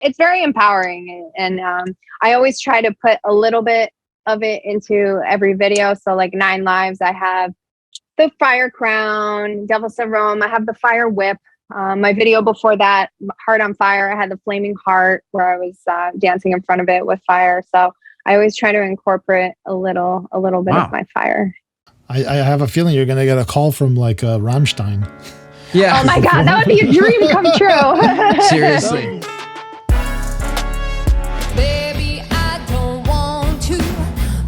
it's very empowering. And I always try to put a little bit of it into every video. So like 9 Lives, I have the fire crown, Devil Said Rome. I have the fire whip. My video before that, Heart on Fire, I had the flaming heart where I was dancing in front of it with fire. So I always try to incorporate a little bit of my fire. I have a feeling you're gonna get a call from like Rammstein. Yeah. Oh my God, that would be a dream come true. Seriously. Baby, I don't want to,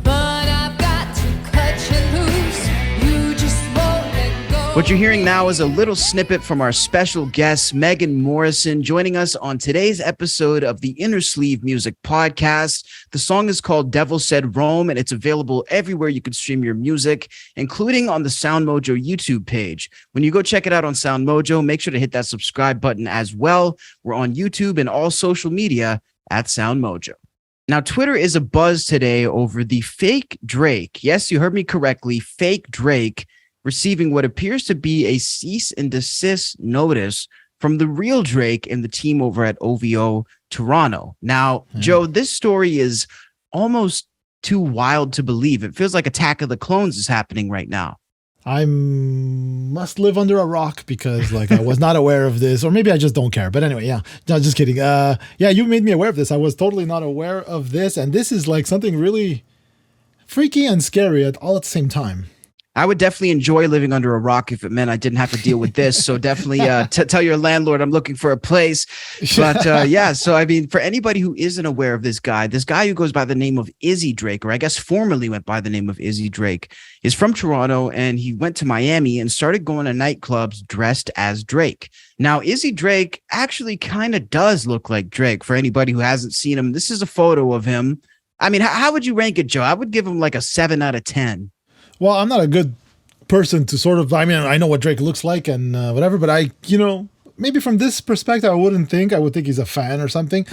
but I've got to cut you loose. You just won't let go. What you're hearing now is a little snippet from our special guest, Megan Morrison, joining us on today's episode of the Innersleeve Music Podcast. The song is called Devil Said Rome, and it's available everywhere you can stream your music, including on the SoundMojo YouTube page. When you go check it out on SoundMojo, make sure to hit that subscribe button as well. We're on YouTube and all social media at SoundMojo. Now, Twitter is abuzz today over the fake Drake. Yes, you heard me correctly. Fake Drake receiving what appears to be a cease and desist notice from the real Drake and the team over at OVO Toronto. Now, Joe, this story is almost too wild to believe. It feels like Attack of the Clones is happening right now. I must live under a rock because like I was not aware of this, or maybe I just don't care. But anyway, yeah, no, just kidding. Yeah, you made me aware of this. I was totally not aware of this, and this is like something really freaky and scary all at the same time. I would definitely enjoy living under a rock if it meant I didn't have to deal with this. So definitely tell your landlord I'm looking for a place. But yeah, so I mean, for anybody who isn't aware of this guy who goes by the name of Izzy Drake, or I guess formerly went by the name of Izzy Drake, is from Toronto, and he went to Miami and started going to nightclubs dressed as Drake. Now, Izzy Drake actually kind of does look like Drake for anybody who hasn't seen him. This is a photo of him. I mean, how would you rank it, Joe? I would give him like a 7 out of 10. Well, I'm not a good person to sort of, I mean, I know what Drake looks like and whatever, but maybe from this perspective, I would think he's a fan or something.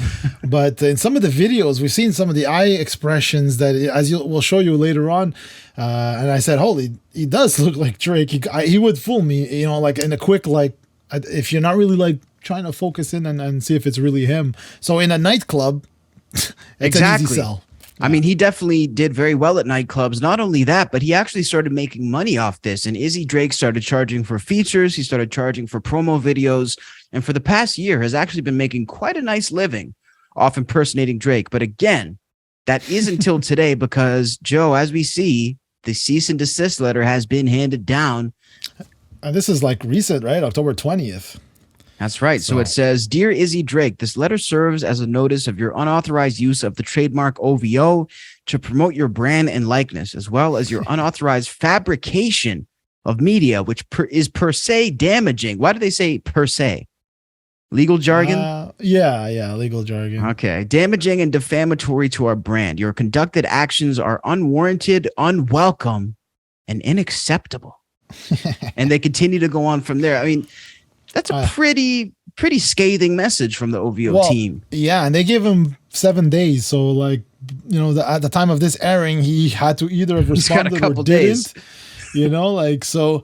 But in some of the videos, we've seen some of the eye expressions that, as we'll show you later on. And I said, holy, he does look like Drake. He would fool me, like in a quick, like, if you're not really like trying to focus in and see if it's really him. So in a nightclub, it's an easy sell. I mean, he definitely did very well at nightclubs. Not only that, but he actually started making money off this. And Izzy Drake started charging for features. He started charging for promo videos. And for the past year has actually been making quite a nice living off impersonating Drake. But again, that is until today because, Joe, as we see, the cease and desist letter has been handed down. And this is like recent, right? October 20th. That's right. So it says, Dear Izzy Drake, this letter serves as a notice of your unauthorized use of the trademark OVO to promote your brand and likeness, as well as your unauthorized fabrication of media, which is per se damaging. Why do they say per se? Legal jargon? Yeah, legal jargon. Okay. Damaging and defamatory to our brand. Your conducted actions are unwarranted, unwelcome, and unacceptable. And they continue to go on from there. I mean, that's a pretty scathing message from the OVO team. Yeah, and they gave him 7 days. So, like, at the time of this airing, he had to either have responded or didn't. So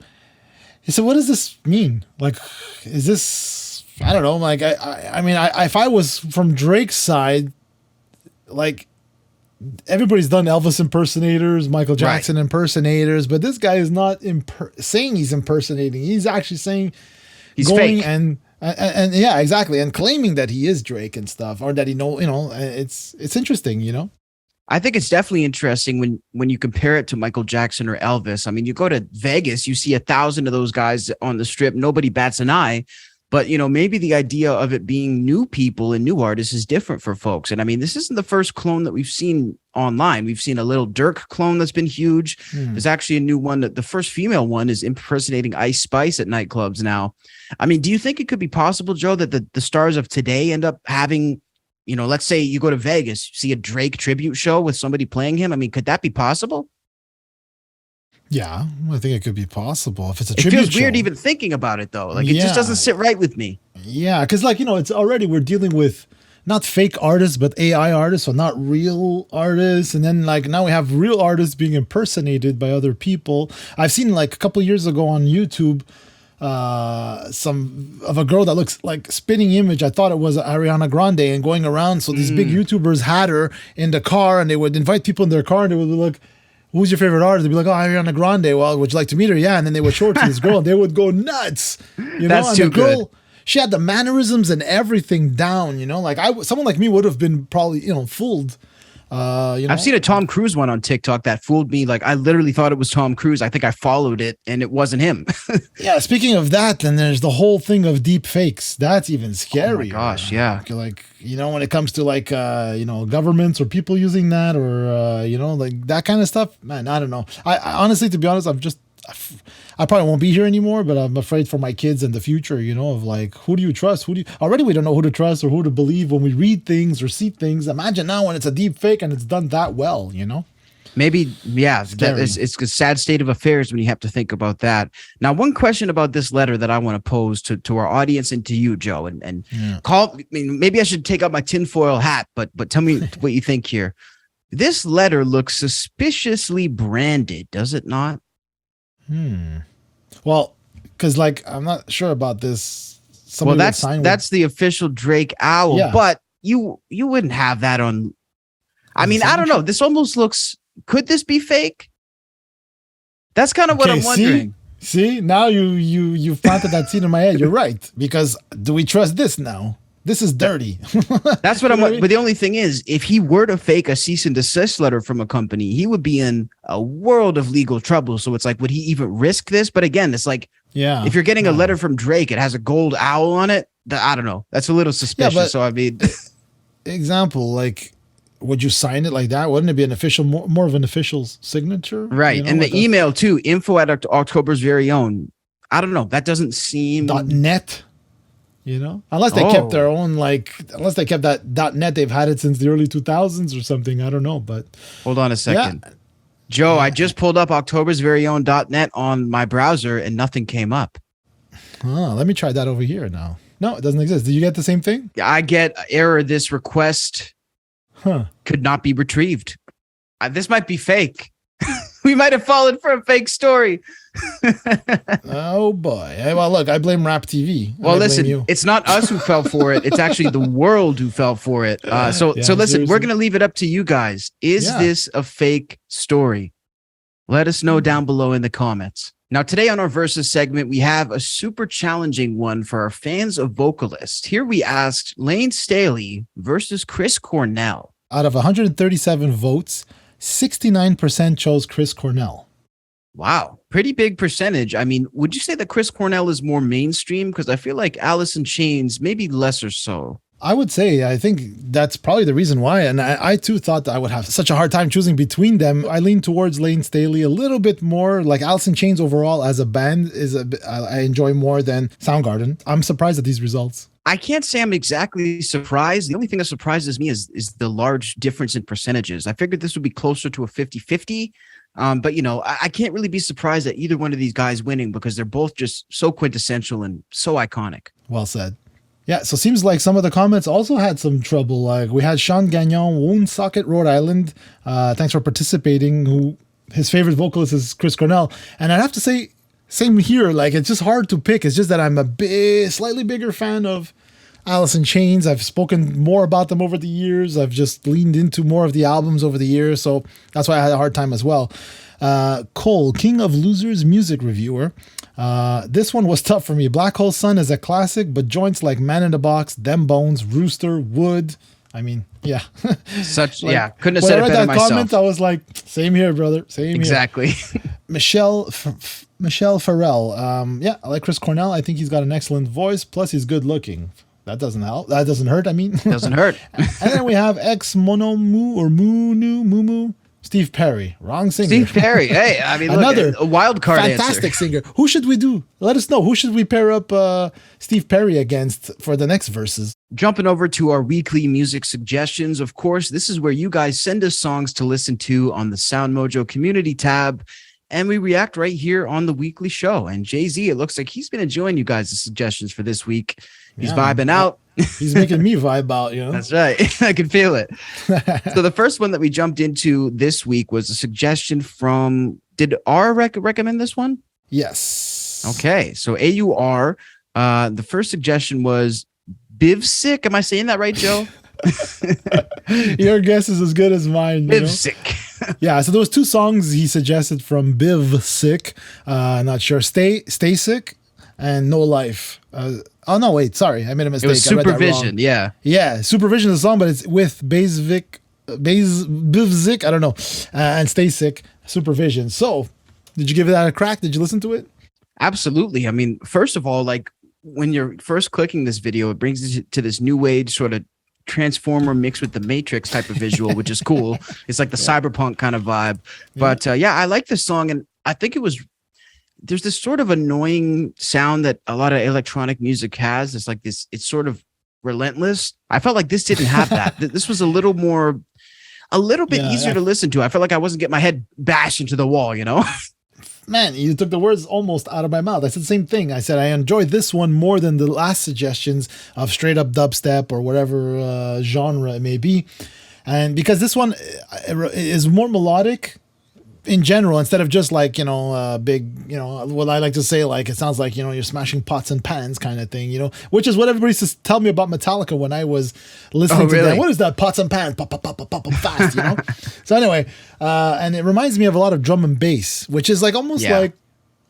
he said, what does this mean? Like, is this, I don't know. Like, I mean, if I was from Drake's side, like, everybody's done Elvis impersonators, Michael Jackson impersonators, but this guy is not saying he's impersonating. He's actually saying, he's fake. And yeah, exactly. And claiming that he is Drake and stuff, or that it's interesting, I think it's definitely interesting when you compare it to Michael Jackson or Elvis. I mean, you go to Vegas, you see 1,000 of those guys on the strip. Nobody bats an eye. But, maybe the idea of it being new people and new artists is different for folks. And I mean, this isn't the first clone that we've seen online. We've seen a Little Dirk clone that's been huge. There's actually a new one that the first female one is impersonating Ice Spice at nightclubs now. I mean, do you think it could be possible, Joe, that the stars of today end up having, let's say you go to Vegas, see a Drake tribute show with somebody playing him? I mean, could that be possible? Yeah, I think it could be possible if it's a tribute show. It feels weird even thinking about it, though. Like, it just doesn't sit right with me. Yeah, because, like, it's already, we're dealing with not fake artists, but AI artists, so not real artists. And then, like, now we have real artists being impersonated by other people. I've seen, like, a couple years ago on YouTube, some of a girl that looks like spitting image. I thought it was Ariana Grande and going around. So these big YouTubers had her in the car and they would invite people in their car and they would be like, who's your favorite artist? They'd be like, oh, Ariana Grande. Well, would you like to meet her? Yeah. And then they would show it to this girl and they would go nuts. You That's know? And too the girl, good. she had the mannerisms and everything down, you know, like someone like me would have been probably, you know, fooled. You know? I've seen a Tom Cruise one on TikTok that fooled me. Like I literally thought it was Tom Cruise. I think I followed it and it wasn't him. Yeah. Speaking of that, then there's the whole thing of deep fakes. That's even scary. Oh my gosh, yeah. Like, you know, when it comes to like, you know, governments or people using that or, you know, like that kind of stuff, man, I don't know. I honestly, to be honest, I probably won't be here anymore, but I'm afraid for my kids in the future, you know, of like, who do you trust? Already we don't know who to trust or who to believe when we read things or see things. Imagine now when it's a deep fake and it's done that well, you know? Maybe, yeah, Scary. it's a sad state of affairs when you have to think about that. Now, one question about this letter that I want to pose to our audience and to you, Joe, and I mean, maybe I should take out my tinfoil hat, but tell me what you think here. This letter looks suspiciously branded, does it not? Well, because like, I'm not sure about this. Well, Somebody would sign that's the official Drake owl, Yeah. but you wouldn't have that on. I On mean, I don't know. This almost looks. Could this be fake? That's kind of what I'm wondering. See, now you've planted that seed in my head. You're right. Because do we trust this now? This is dirty. That's what You know I'm. what I mean? But the only thing is, if he were to fake a cease and desist letter from a company, he would be in a world of legal trouble. So it's like, would he even risk this? But again, it's like, Yeah. if you're getting a letter from Drake, it has a gold owl on it. I don't know. That's a little suspicious. but- So I mean, Example, like, would you sign it like that? Wouldn't it be an official, more of an official signature? right. You know, And the like email too, info at October's very own. I don't know. That doesn't seem. .net, you know? Unless they kept their own, like, unless they kept that .net, they've had it since the early 2000s or something. I don't know, but Hold on a second. Joe, I just pulled up October's very own .net on my browser and nothing came up. let me try that over here now. No, it doesn't exist. Did you get the same thing? I get error. This request Huh. could not be retrieved. This might be fake. We might have fallen for a fake story. Oh boy. Hey, well, look, I blame Rap TV. Well, I blame listen, you. it's not us who fell for it. It's actually the world who fell for it. So listen, seriously. we're going to leave it up to you guys. Is this a fake story? Let us know down below in the comments. Now, today on our Versus segment, we have a super challenging one for our fans of vocalists. Here we asked Layne Staley versus Chris Cornell. Out of 137 votes, 69% chose Chris Cornell. Wow, pretty big percentage. I mean, would you say that Chris Cornell is more mainstream? Because I feel like Alice in Chains, maybe less or so. I would say, I think that's probably the reason why. And I too thought that I would have such a hard time choosing between them. I lean towards Layne Staley a little bit more. Like Alice in Chains overall as a band I enjoy more than Soundgarden. I'm surprised at these results. I can't say I'm exactly surprised. The only thing that surprises me is the large difference in percentages. I figured this would be closer to a 50-50. But, you know, I can't really be surprised at either one of these guys winning because they're both just so quintessential and so iconic. Well said. Yeah, so seems like some of the comments also had some trouble. Like we had Sean Gagnon, Woonsocket, Rhode Island. Thanks for participating. Who his favorite vocalist is Chris Cornell. And I'd have to say, same here. Like it's just hard to pick. It's just that I'm a slightly bigger fan of Alice in Chains. I've spoken more about them over the years. I've just leaned into more of the albums over the years. So that's why I had a hard time as well. Cole, King of Losers music reviewer. This one was tough for me. Black Hole Sun is a classic, but joints like Man in the Box, Them Bones, Rooster, Wood. I mean, yeah. Couldn't have said it better myself. Comment, I was like, same here, brother. Same exactly. here. Michelle Farrell. I like Chris Cornell. I think he's got an excellent voice. Plus, he's good looking. That doesn't help. That doesn't hurt. I mean, Doesn't hurt. And then we have Mumu. Steve Perry, wrong singer. Steve Perry. Hey, I mean, Another look, a wild card fantastic answer. singer. Who should we do? Let us know. Who should we pair up Steve Perry against for the next verses? Jumping over to our weekly music suggestions. Of course, this is where you guys send us songs to listen to on the SoundMojo community tab. And we react right here on the weekly show. And Jay-Z, it looks like he's been enjoying you guys' suggestions for this week. He's vibing out. He's making me vibe out, you know? That's right. I can feel it. So the first one that we jumped into this week was a suggestion from, did R recommend this one? Yes. Okay, so AUR. The first suggestion was Bivsick. Am I saying that right, Joe? Your guess is as good as mine. You know? Bivsick. Yeah, so there was 2 songs he suggested from Bivsick. Not sure. Stay Sick and No Life. Oh no, wait, sorry, I made a mistake. It was I read that Supervision. wrong. Yeah. Yeah, Supervision is the song, but it's with Bivsick, I don't know, and Stay Sick, Supervision. So, did you give that a crack? Did you listen to it? Absolutely. I mean, first of all, like when you're first clicking this video, it brings you to this new age sort of Transformer mixed with the Matrix type of visual, which is cool. It's like the cyberpunk kind of vibe. But yeah, I like this song, and I think there's this sort of annoying sound that a lot of electronic music has. It's like this, it's sort of relentless. I felt like this didn't have that. This was a little bit easier to listen to. I felt like I wasn't getting my head bashed into the wall, you know? Man, you took the words almost out of my mouth. I said the same thing. I said I enjoyed this one more than the last suggestions of straight up dubstep or whatever genre it may be. And because this one is more melodic in general, instead of just like, big, what I like to say, like, it sounds like, you're smashing pots and pans kind of thing, which is what everybody used to tell me about Metallica when I was listening to that. What is that? Pots and pans, pop, pop, pop, pop, pop, fast, So anyway, and it reminds me of a lot of drum and bass, which is like almost like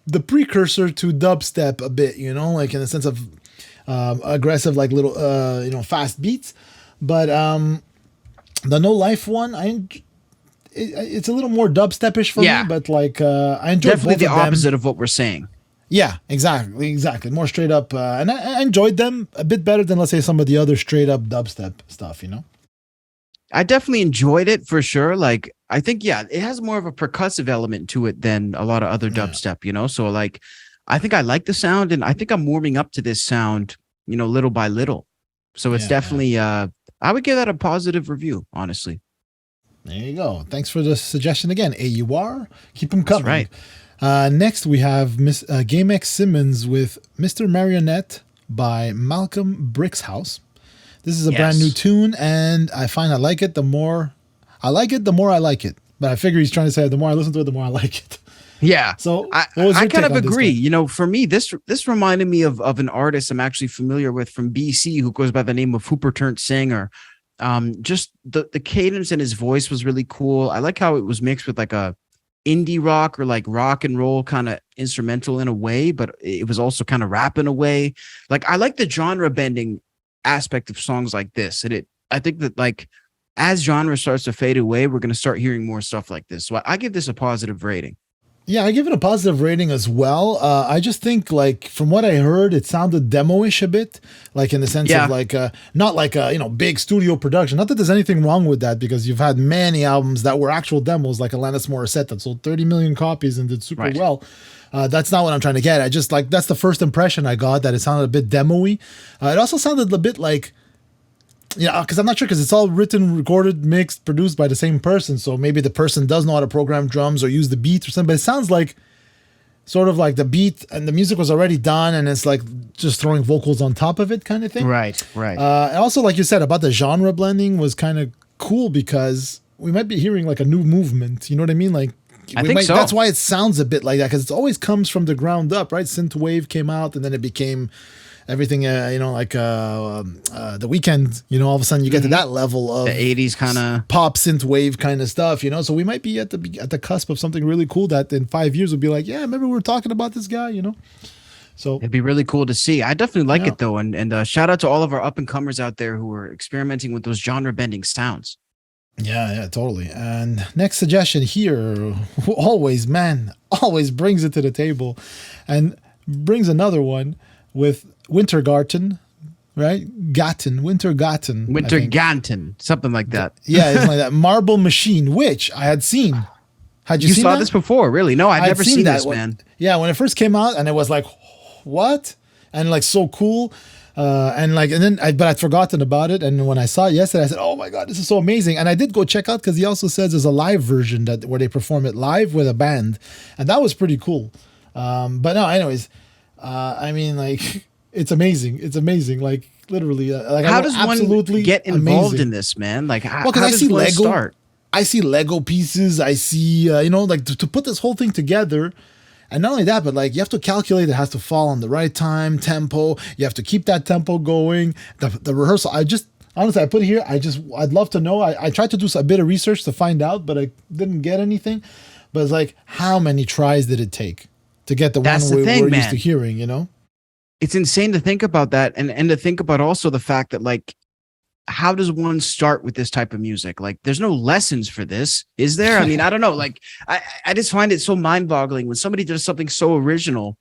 the precursor to dubstep a bit, like in the sense of aggressive, like little, fast beats. But the No Life one, it's a little more dubstepish for me, but like I enjoyed definitely both the of them. opposite of what we're saying. Yeah, exactly. More straight up, and I enjoyed them a bit better than, let's say, some of the other straight up dubstep stuff. I definitely enjoyed it for sure. Like I think, it has more of a percussive element to it than a lot of other dubstep. So like, I think I like the sound, and I think I'm warming up to this sound, little by little. So it's definitely, I would give that a positive review, honestly. There you go. Thanks for the suggestion again, AUR. Keep them coming. That's right. Next, we have Game X Simmons with Mr. Marionette by Malcolm Brickshouse. This is a brand new tune, and I find I like it. The more I like it, the more I like it. But I figure he's trying to say the more I listen to it, the more I like it. Yeah. So I kind of agree. For me, this reminded me of an artist I'm actually familiar with from BC who goes by the name of Hooper Turned Singer. Just the cadence in his voice was really cool. I like how it was mixed with like a indie rock or like rock and roll kind of instrumental in a way, but it was also kind of rap in a way. Like I like the genre bending aspect of songs like this. And I think that like as genre starts to fade away, we're going to start hearing more stuff like this. So I give this a positive rating. Yeah, I give it a positive rating as well. I just think, like, from what I heard, it sounded demo-ish a bit, like in the sense of like, not like a big studio production. Not that there's anything wrong with that, because you've had many albums that were actual demos, like Alanis Morissette that sold 30 million copies and did super well. That's not what I'm trying to get. I just like that's the first impression I got, that it sounded a bit demo-y. It also sounded a bit like. Yeah, because I'm not sure, because it's all written, recorded, mixed, produced by the same person. So maybe the person does know how to program drums or use the beat or something. But it sounds like sort of like the beat and the music was already done, and it's like just throwing vocals on top of it kind of thing. Right. And also, like you said, about the genre blending was kind of cool, because we might be hearing like a new movement. You know what I mean? Like, I think so. That's why it sounds a bit like that, because it always comes from the ground up, right? Synthwave came out, and then it became everything, like the Weeknd, all of a sudden you get to that level of the 80s kind of pop synthwave kind of stuff, So we might be at the cusp of something really cool that in 5 years would be like, yeah, remember we were talking about this guy, So it'd be really cool to see. I definitely like it though, and shout out to all of our up and comers out there who are experimenting with those genre bending sounds. Yeah, totally. And next suggestion here, who always brings it to the table, and brings another one with Wintergarten, right? Wintergarten, something like that. Yeah, it's like that. Marble Machine, which I had seen. Had you seen saw that? this before? Really? No, I've never seen this, man. Yeah, when it first came out, and it was like, what? And like so cool. But I'd forgotten about it. And when I saw it yesterday, I said, oh my God, this is so amazing. And I did go check out, because he also says there's a live version where they perform it live with a band. And that was pretty cool. But no, anyways, I mean, like, it's amazing. It's amazing. Like, literally. How does one get involved in this, man? Like, how does one start? I see Lego pieces. I see, like to put this whole thing together. And not only that, but like you have to calculate it has to fall on the right time, tempo. You have to keep that tempo going. The rehearsal, honestly, I put it here. I'd love to know. I tried to do a bit of research to find out, but I didn't get anything. But it's like, how many tries did it take to get the That's one the thing, we're man. used to hearing, It's insane to think about that, and to think about also the fact that, like, how does one start with this type of music? Like, there's no lessons for this, is there? I mean, I don't know. Like, I just find it so mind-boggling when somebody does something so original.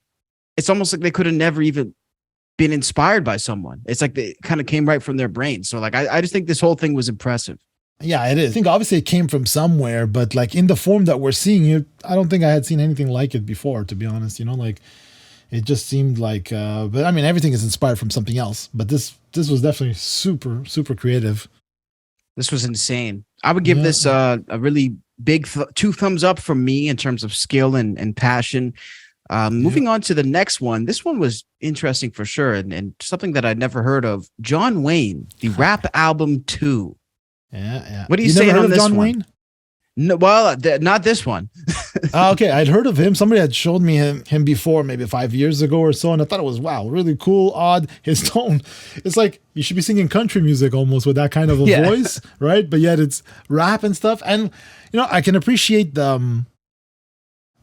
It's almost like they could have never even been inspired by someone. It's like they kind of came right from their brain. So, like, I just think this whole thing was impressive. Yeah, it is. I think obviously it came from somewhere, but like in the form that we're seeing it, I don't think I had seen anything like it before, to be honest. Like it just seemed like, but I mean, everything is inspired from something else. But this was definitely super, super creative. This was insane. I would give this a really big 2 thumbs up from me in terms of skill and passion. Moving on to the next one. This one was interesting for sure, and something that I'd never heard of. John Wayne, the rap album 2. Yeah. What are you saying on this John one? Wayne? No, well, not this one. Okay, I'd heard of him. Somebody had showed me him before, maybe 5 years ago or so, and I thought it was really cool, odd. His tone, it's like you should be singing country music almost with that kind of a voice, right? But yet it's rap and stuff, and I can appreciate the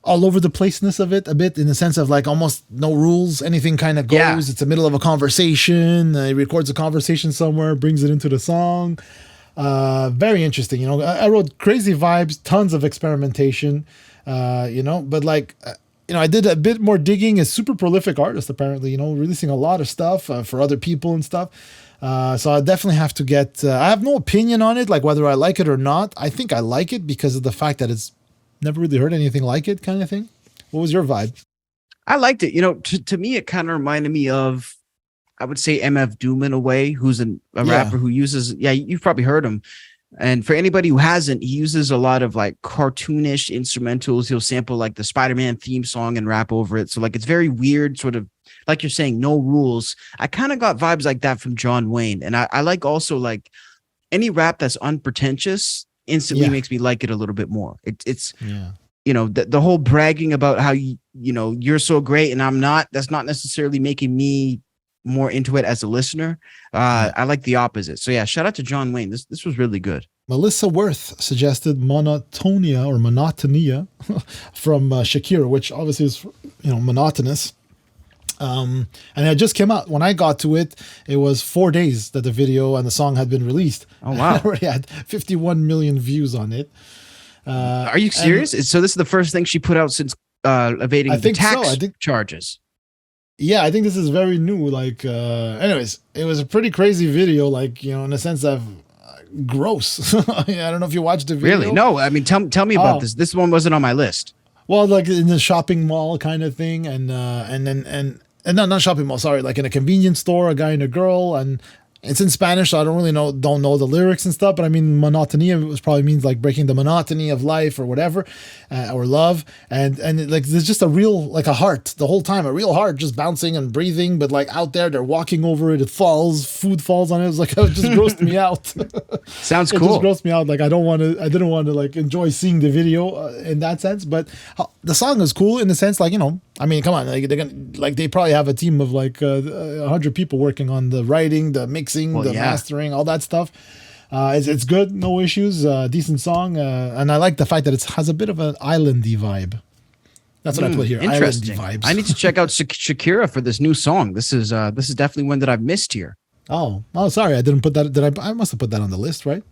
all over the placeness of it a bit, in the sense of like almost no rules, anything kind of goes. Yeah. It's the middle of a conversation. He records a conversation somewhere, brings it into the song. Very interesting. I wrote crazy vibes, tons of experimentation, but like, I did a bit more digging. A super prolific artist, apparently, releasing a lot of stuff for other people and stuff. So I definitely have to get, I have no opinion on it, like whether I like it or not. I think I like it because of the fact that it's never really heard anything like it, kind of thing. What was your vibe? I liked it. To me, it kind of reminded me of, I would say, MF Doom in a way, who's a rapper who uses, you've probably heard him. And for anybody who hasn't, he uses a lot of like cartoonish instrumentals. He'll sample like the Spider-Man theme song and rap over it. So like, it's very weird, sort of like you're saying, no rules. I kind of got vibes like that from John Wayne. And I like also like any rap that's unpretentious instantly makes me like it a little bit more. It's the whole bragging about how you're so great and I'm not, that's not necessarily making me more into it as a listener. I like the opposite. So yeah, shout out to John Wayne. This was really good. Melissa Worth suggested Monotonia from Shakira, which obviously is monotonous. And it just came out. When I got to it, it was 4 days that the video and the song had been released. Oh wow! I already had 51 million views on it. Are you serious? So this is the first thing she put out since evading the tax charges. Yeah, I think this is very new. Like, anyways, it was a pretty crazy video. Like, in the sense of gross. I don't know if you watched the video. Really? No. I mean, tell me about this. This one wasn't on my list. Well, like in the shopping mall kind of thing, and no, not shopping mall. Sorry, like in a convenience store, a guy and a girl, and it's in Spanish, so I don't know the lyrics and stuff. But I mean, monotonia probably means like breaking the monotony of life or whatever, or love. And like there's just a real, like a heart the whole time, a real heart just bouncing and breathing. But like out there, they're walking over it. It falls, food falls on it. It was like, it just grossed me out. Sounds cool. It just grossed me out. Like I didn't want to like enjoy seeing the video in that sense. But the song is cool in the sense, like, I mean, come on, like they probably have a team of like 100 people working on the writing, the mixing, mastering, all that stuff. It's good, no issues, decent song, and I like the fact that it has a bit of an islandy vibe. That's what I put here. Interesting. Islandy vibes. I need to check out Shakira for this new song. This is definitely one that I've missed here. Oh, sorry, I didn't put that. Did I? I must have put that on the list, right?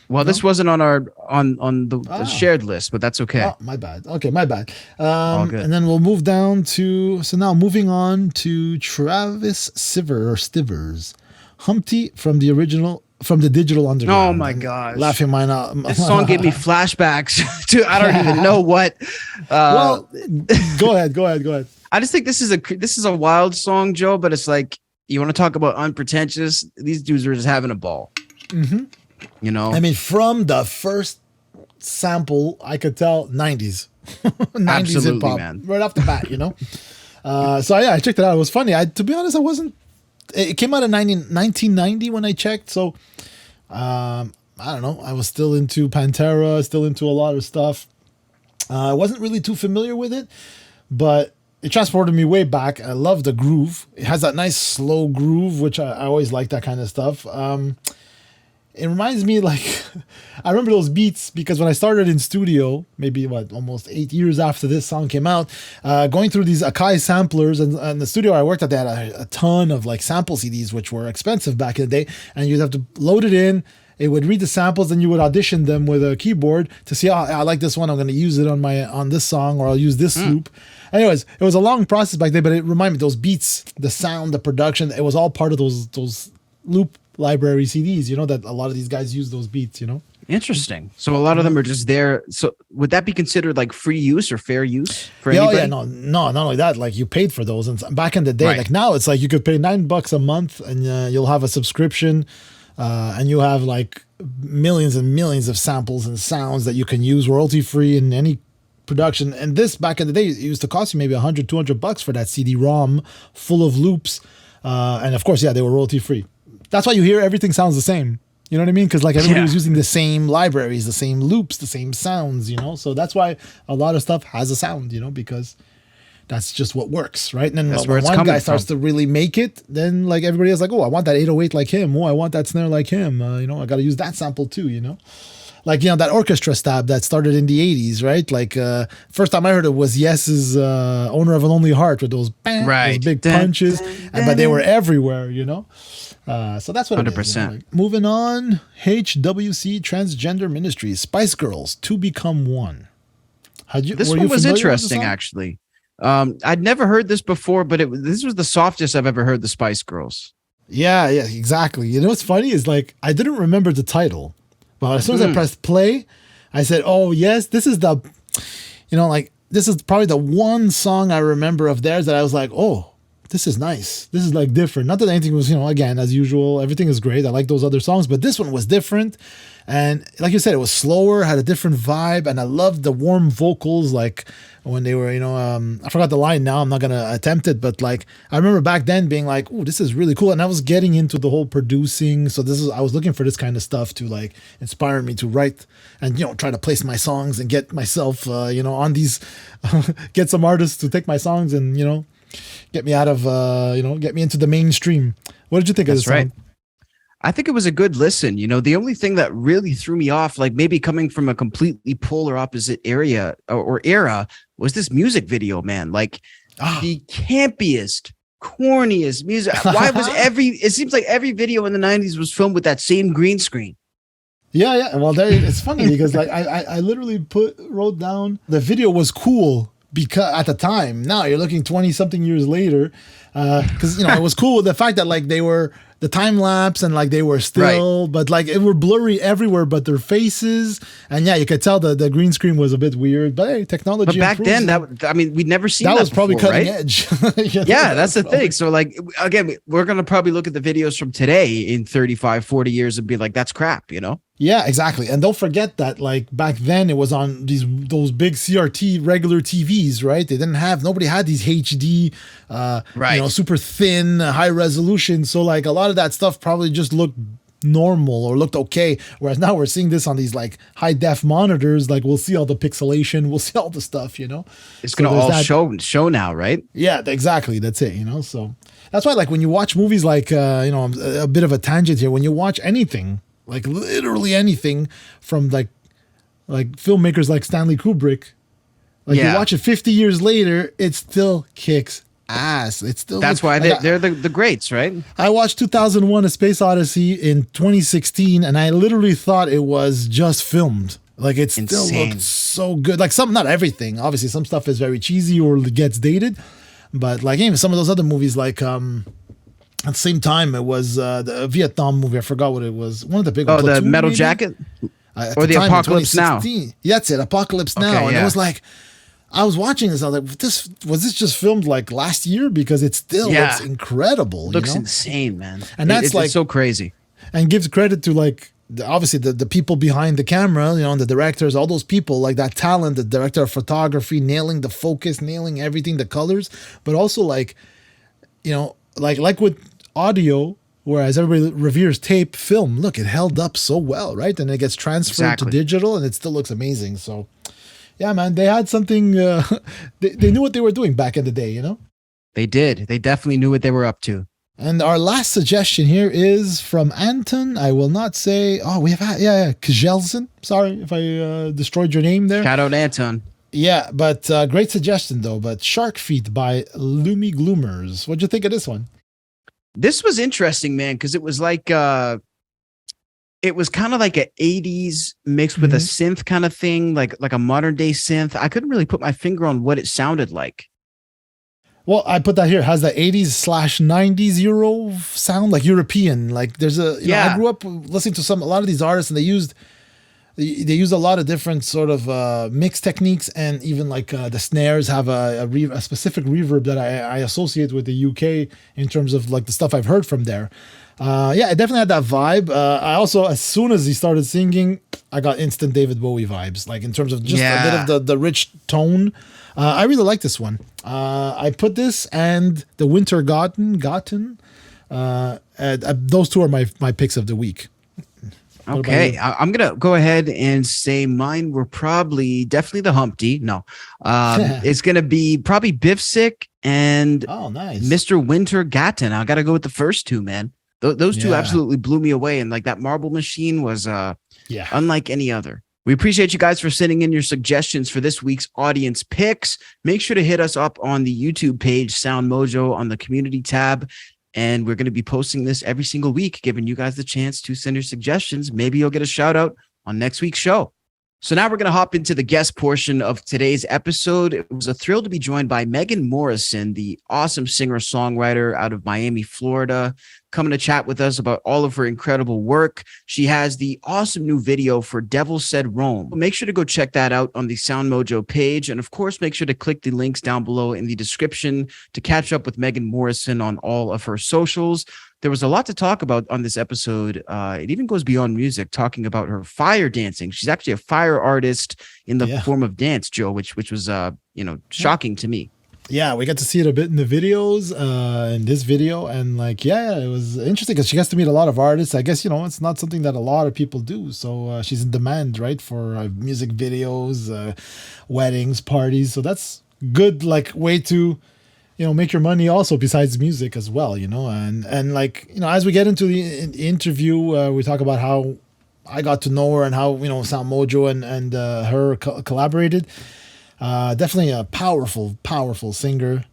Well, this wasn't on our on the shared list, but that's okay. Oh, my bad. Okay, my bad. All good. And then we'll move down to, so now moving on to Travis Stivers, Humpty from the Digital Underground. Oh my gosh. Laughing mine out. This song gave me flashbacks to I don't even know what. Well, go ahead. I just think this is a wild song, Joe, but it's like, you want to talk about unpretentious? These dudes are just having a ball. Mm-hmm. I mean, from the first sample, I could tell 90s. 90s hip hop, man. Right off the bat, So yeah, I checked it out. It was funny. To be honest, it came out in 1990 when I checked. So I don't know. I was still into Pantera, still into a lot of stuff. I wasn't really too familiar with it, but it transported me way back. I love the groove. It has that nice slow groove, which I always like that kind of stuff. It reminds me like I remember those beats because when I started in studio, maybe almost 8 years after this song came out, going through these Akai samplers and the studio I worked at, they had a ton of like sample CDs, which were expensive back in the day, and you'd have to load it in. It would read the samples, and you would audition them with a keyboard to see, I like this one, I'm going to use it on this song, or I'll use this loop. Anyways, it was a long process back then, but it reminded me those beats, the sound, the production. It was all part of those loop library CDs. You know that a lot of these guys use those beats. You know. Interesting. So a lot of them are just there. So would that be considered like free use or fair use for anybody? Yeah, no, not only that. Like you paid for those, and back in the day, Right. like now, it's like you could pay $9 a month, and you'll have a subscription. And you have like millions and millions of samples and sounds that you can use royalty free in any production. And this back in the day, it used to cost you maybe $100-$200 for that CD-ROM full of loops. And of course, yeah, they were royalty free. That's why you hear everything sounds the same. You know what I mean? Because like everybody was using the same libraries, the same loops, the same sounds, you know? So that's why a lot of stuff has a sound, you know, because that's just what works, right? And then That's where when it's one coming guy starts to really make it, then like everybody is like, oh, I want that 808 like him. Oh, I want that snare like him. You know, I got to use that sample too, you know? Like, you know, that orchestra stab that started in the 80s, right? Like, first time I heard it was Yes's Owner of a Lonely Heart with those, bang, those big punches. But they were everywhere, you know? So that's what 100%. It is. You know? Like, moving on, HWC Transgender Ministries, Spice Girls, To Become One. This one was interesting, actually. I'd never heard this before, but this was the softest I've ever heard the Spice Girls. Yeah, exactly. You know what's funny is like I didn't remember the title, but as soon as I pressed play, I said, "Oh yes, this is the, you know, like this is probably the one song I remember of theirs that I was like, oh, this is nice. This is like different. Not that anything was, you know, again as usual, everything is great. I like those other songs, but this one was different." And like you said, it was slower, had a different vibe, and I loved the warm vocals, like when they were, you know, I forgot the line now, I'm not going to attempt it, but like, I remember back then being like, oh, this is really cool. And I was getting into the whole producing. So I was looking for this kind of stuff to like inspire me to write and, you know, try to place my songs and get myself, you know, on these, get some artists to take my songs and, you know, get me out of, you know, get me into the mainstream. What did you think of this song? I think it was a good listen. You know, the only thing that really threw me off, like maybe coming from a completely polar opposite area or era, was this music video, man. Like the campiest, corniest music. Why was it seems like every video in the 90s was filmed with that same green screen. Yeah. Well, it's funny because like I literally wrote down the video was cool because at the time. Now you're looking 20 something years later, because you know it was cool with the fact that like they were the time lapse and like they were still, but like it were blurry everywhere but their faces, and yeah, you could tell the green screen was a bit weird. But hey, technology. But back then, we'd never seen that. That was probably before, cutting right? edge. Yeah, that's the thing. So like again, we're gonna probably look at the videos from today in 35, 40 years and be like, that's crap, you know? Yeah, exactly. And don't forget that like back then it was on those big CRT regular TVs, right? Nobody had these HD, you know, super thin, high resolution. So like a lot of that stuff probably just looked normal or looked okay. Whereas now we're seeing this on these like high def monitors. Like we'll see all the pixelation, we'll see all the stuff, you know? It's going to all show now, right? Yeah, exactly. That's it, you know? So that's why like when you watch movies like, you know, a bit of a tangent here, when you watch anything, like literally anything from like filmmakers like Stanley Kubrick, like you watch it 50 years later, it still kicks ass. It's still that's why they're the greats, right? I watched 2001: A Space Odyssey in 2016, and I literally thought it was just filmed. Like it still looked so good. Like not everything. Obviously, some stuff is very cheesy or gets dated, but like even some of those other movies, like at the same time, it was the Vietnam movie. I forgot what it was. One of the big ones. Oh, the Metal Jacket? Or the Apocalypse Now? That's it, Apocalypse Now. And it was like, I was watching this. I was like, was this just filmed like last year? Because it still looks incredible. Looks insane, man. And that's it's so crazy. And gives credit to like, obviously the people behind the camera, you know, and the directors, all those people, like that talent, the director of photography, nailing the focus, nailing everything, the colors, but also like, you know, like with audio, whereas everybody reveres tape, film, look, it held up so well, right? And it gets transferred to digital and it still looks amazing. So yeah, man, they had something. They knew what they were doing back in the day, you know. They did. They definitely knew what they were up to. And our last suggestion here is from Anton. I will not say. Oh, we have Kjelsen. Sorry if I destroyed your name there. Shout out Anton. Yeah, but great suggestion though. But Shark Feet by Loomy Gloomers. What'd you think of this one? This was interesting, man, because it was like it was kind of like an 80s mixed with a synth kind of thing, like a modern day synth. I couldn't really put my finger on what it sounded like. Well, I put that here. It has the 80s/90s Euro sound, like European. Like there's a, you know, I grew up listening to a lot of these artists, and they used a lot of different sort of mix techniques, and even like the snares have a specific reverb that I associate with the UK in terms of like the stuff I've heard from there. Yeah, it definitely had that vibe. I also, as soon as he started singing, I got instant David Bowie vibes, like in terms of just a bit of the rich tone. I really like this one. I put this and the Winter Gotten. Those two are my picks of the week. Okay, I'm gonna go ahead and say mine were definitely the Humpty. No, it's gonna be probably Biff Sick and nice. Mr. Winter Gatton. I gotta go with the first two, man. Those two absolutely blew me away, and like that Marble Machine was unlike any other. We appreciate you guys for sending in your suggestions for this week's audience picks. Make sure to hit us up on the YouTube page, SoundMojo, on the community tab. And we're going to be posting this every single week, giving you guys the chance to send your suggestions. Maybe you'll get a shout out on next week's show. So now we're going to hop into the guest portion of today's episode. It was a thrill to be joined by Megan Morrison, the awesome singer-songwriter out of Miami, Florida, coming to chat with us about all of her incredible work. She has the awesome new video for Devil Said Rome. Make sure to go check that out on the SoundMojo page. And of course, make sure to click the links down below in the description to catch up with Megan Morrison on all of her socials. There was a lot to talk about on this episode. It even goes beyond music, talking about her fire dancing. She's actually a fire artist in the form of dance, Joe, which was shocking to me. Yeah, we got to see it a bit in the videos, in this video, and it was interesting because she gets to meet a lot of artists. I guess, it's not something that a lot of people do. So she's in demand, right, for music videos, weddings, parties. So that's good, way to make your money also besides music as well, and as we get into the interview, we talk about how I got to know her and how, SoundMojo and her collaborated. Definitely a powerful singer.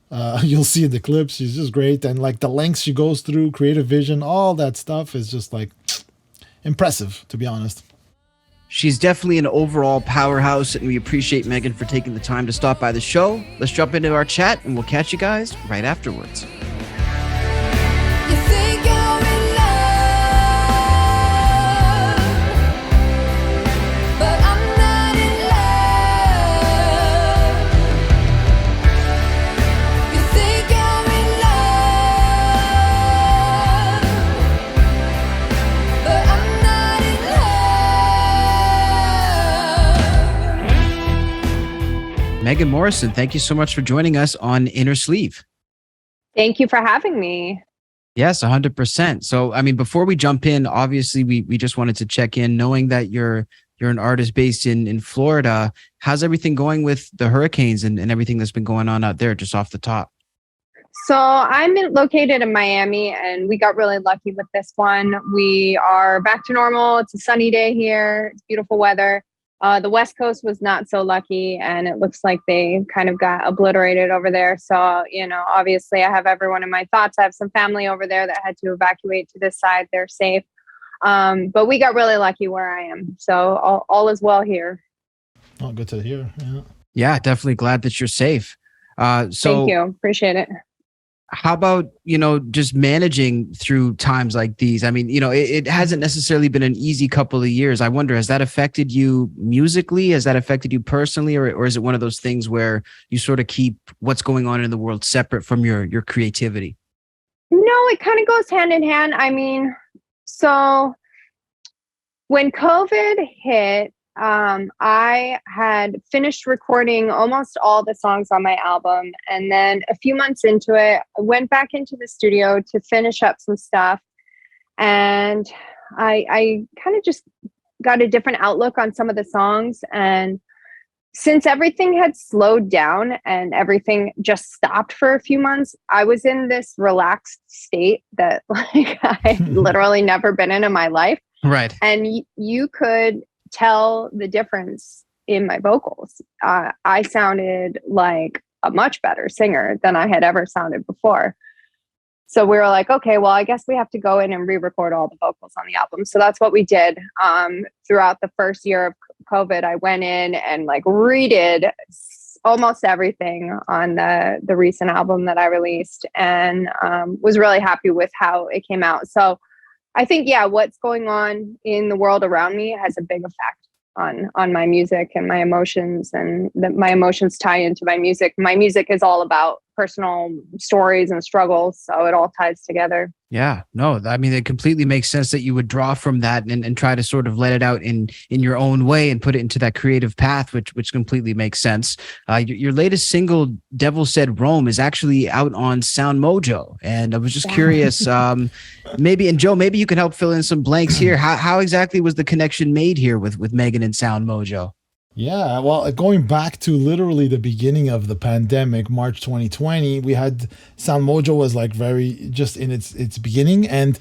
You'll see in the clips, she's just great. And the lengths she goes through, creative vision, all that stuff is just impressive, to be honest. She's definitely an overall powerhouse, and we appreciate Megan for taking the time to stop by the show. Let's jump into our chat, and we'll catch you guys right afterwards. You think you're in love, but I'm not in love. You think you're in love, but I'm not in love. Megan Morrison, thank you so much for joining us on Innersleeve. Thank you for having me. Yes, 100%. So, I mean, before we jump in, obviously, we just wanted to check in, knowing that you're an artist based in Florida. How's everything going with the hurricanes and everything that's been going on out there, just off the top? So I'm located in Miami, and we got really lucky with this one. We are back to normal. It's a sunny day here. It's beautiful weather. The West Coast was not so lucky, and it looks like they kind of got obliterated over there. So, obviously I have everyone in my thoughts. I have some family over there that had to evacuate to this side. They're safe. But we got really lucky where I am. So all is well here. Oh, good to hear. Yeah, definitely glad that you're safe. Thank you. Appreciate it. How about, just managing through times like these? I mean, it hasn't necessarily been an easy couple of years. I wonder, has that affected you musically? Has that affected you personally? Or is it one of those things where you sort of keep what's going on in the world separate from your creativity? No, it kind of goes hand in hand. I mean, so when COVID hit, I had finished recording almost all the songs on my album. And then a few months into it, I went back into the studio to finish up some stuff. And I kind of just got a different outlook on some of the songs. And since everything had slowed down and everything just stopped for a few months, I was in this relaxed state that like I literally never been in my life. Right. And you could tell the difference in my vocals. I sounded like a much better singer than I had ever sounded before. So we were like, okay, well, I guess we have to go in and re-record all the vocals on the album. So that's what we did. Throughout the first year of COVID, I went in and like redid almost everything on the recent album that I released, and was really happy with how it came out. So I think, yeah, what's going on in the world around me has a big effect on my music and my emotions, and my emotions tie into my music. My music is all about personal stories and struggles, so it all ties together. Yeah, no, I mean, it completely makes sense that you would draw from that and try to sort of let it out in your own way and put it into that creative path, which completely makes sense. Your latest single, Devil Said Rome, is actually out on SoundMojo. And I was just curious, maybe, and Joe, maybe you can help fill in some blanks here. How exactly was the connection made here with Megan and SoundMojo? Yeah, well, going back to literally the beginning of the pandemic, March 2020, we had SoundMojo was like very just in its beginning, and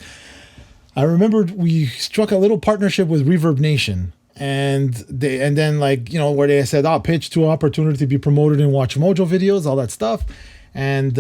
I remember we struck a little partnership with Reverb Nation, and then like, you know, where they said, "Oh, pitch to opportunity to be promoted in Watch Mojo videos," all that stuff. And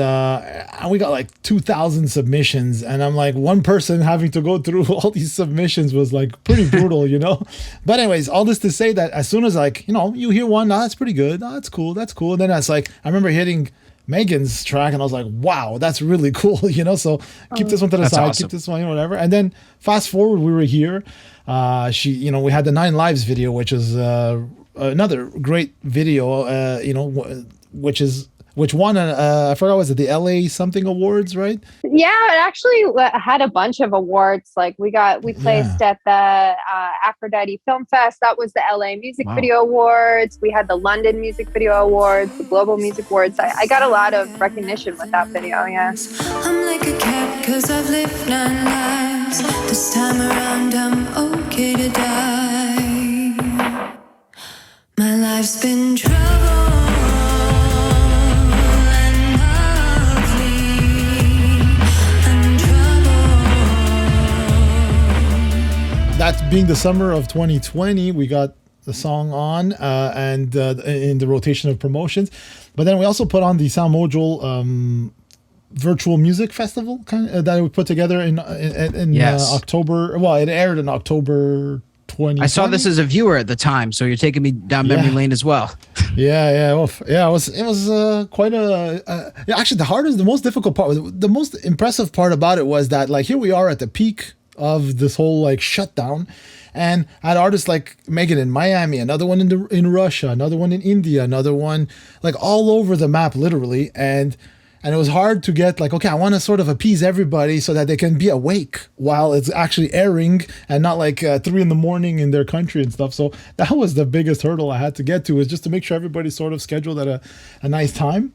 we got like 2,000 submissions, and I'm like, one person having to go through all these submissions was like pretty brutal, you know. But anyways, all this to say that as soon as like, you know, you hear one, that's pretty good, that's cool. And then it's like, I remember hitting Megan's track, and I was like, wow, that's really cool, you know. So keep this one to the side, awesome. Keep this one, you know, whatever. And then fast forward, we were here. You know, we had the 9 Lives video, which is another great video, you know, which won, I forgot, was it the LA something awards, right? Yeah, it actually had a bunch of awards. Like we placed at the Aphrodite Film Fest. That was the LA Music Video Awards. We had the London Music Video Awards, the Global Music Awards. I got a lot of recognition with that video, yeah. I'm like a cat because I've lived 9 lives. This time around I'm okay to die. My life's been trouble. That being the summer of 2020, we got the song on and in the rotation of promotions. But then we also put on the SoundMojo virtual music festival that we put together in October. Well, it aired in October 2020. I saw this as a viewer at the time, so you're taking me down memory lane as well. Yeah. Well, yeah, it was quite a actually the most difficult part, the most impressive part about it was that like here we are at the peak of this whole like shutdown, and I had artists like Megan in Miami, another one in Russia, another one in India, another one like all over the map literally, and it was hard to get like, okay, I want to sort of appease everybody so that they can be awake while it's actually airing and not like 3 a.m. in their country and stuff. So that was the biggest hurdle I had to get to, is just to make sure everybody's sort of scheduled at a nice time.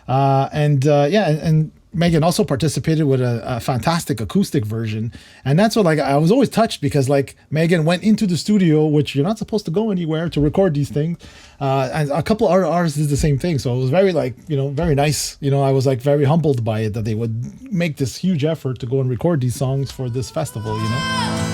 And Megan also participated with a fantastic acoustic version, and that's what like I was always touched, because like Megan went into the studio, which you're not supposed to go anywhere to record these things, and a couple other artists did the same thing. So it was very like, you know, very nice. You know, I was like very humbled by it that they would make this huge effort to go and record these songs for this festival, you know.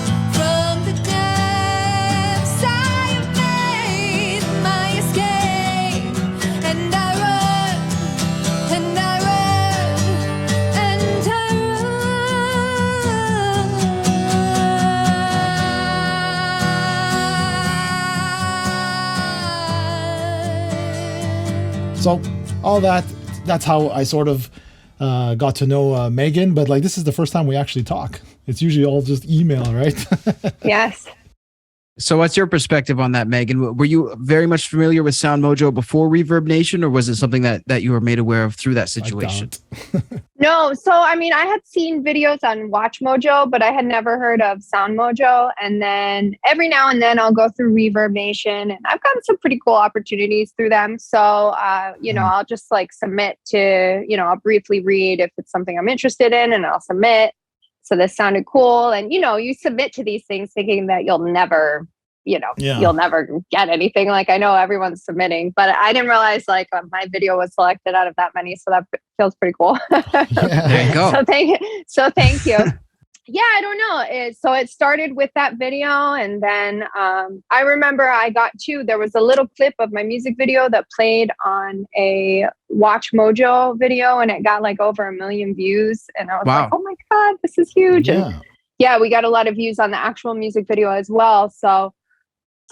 So all that's how I sort of got to know Megan. But like, this is the first time we actually talk. It's usually all just email, right? Yes. So what's your perspective on that, Megan? Were you very much familiar with SoundMojo before Reverb Nation, or was it something that you were made aware of through that situation? No. So, I mean, I had seen videos on Watch Mojo, but I had never heard of SoundMojo. And then every now and then I'll go through Reverb Nation, and I've gotten some pretty cool opportunities through them. So, you know, I'll just like submit to, you know, I'll briefly read if it's something I'm interested in, and I'll submit. So this sounded cool. And, you know, you submit to these things thinking that you'll never you'll never get anything. Like, I know everyone's submitting, but I didn't realize like my video was selected out of that many. So that feels pretty cool. There you go. So thank you. Yeah, I don't know. So it started with that video. And then I remember there was a little clip of my music video that played on a SoundMojo video, and it got like over 1 million views. And I was like, oh my God, this is huge. Yeah. And yeah, we got a lot of views on the actual music video as well. So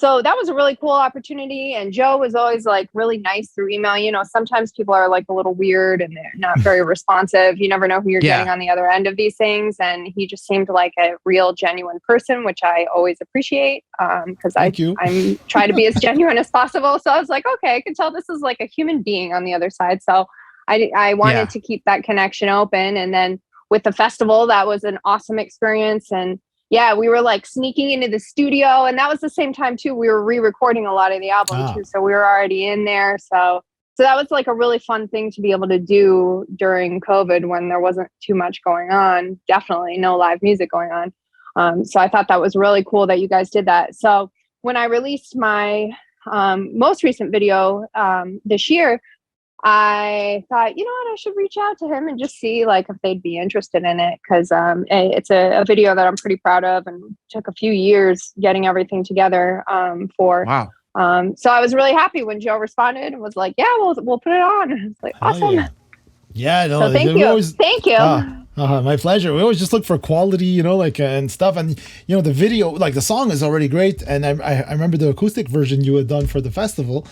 that was a really cool opportunity. And Joe was always like really nice through email. Sometimes people are like a little weird and they're not very responsive. You never know who you're getting on the other end of these things. And he just seemed like a real, genuine person, which I always appreciate because I'm trying to be as genuine as possible. So I was like, okay, I can tell this is like a human being on the other side. So I wanted to keep that connection open. And then with the festival, that was an awesome experience. And yeah, we were like sneaking into the studio, and that was the same time too. We were re-recording a lot of the album too, so we were already in there. So that was like a really fun thing to be able to do during COVID when there wasn't too much going on. Definitely no live music going on. So I thought that was really cool that you guys did that. So when I released my most recent video this year, I thought, you know what, I should reach out to him and just see like if they'd be interested in it. Cause it's a video that I'm pretty proud of and took a few years getting everything together for. Wow. So I was really happy when Joe responded and was like, yeah, we'll put it on. It's like, awesome. Yeah, no, so thank you. Thank you. My pleasure. We always just look for quality, and stuff. And, the video, like the song is already great. And I remember the acoustic version you had done for the festival.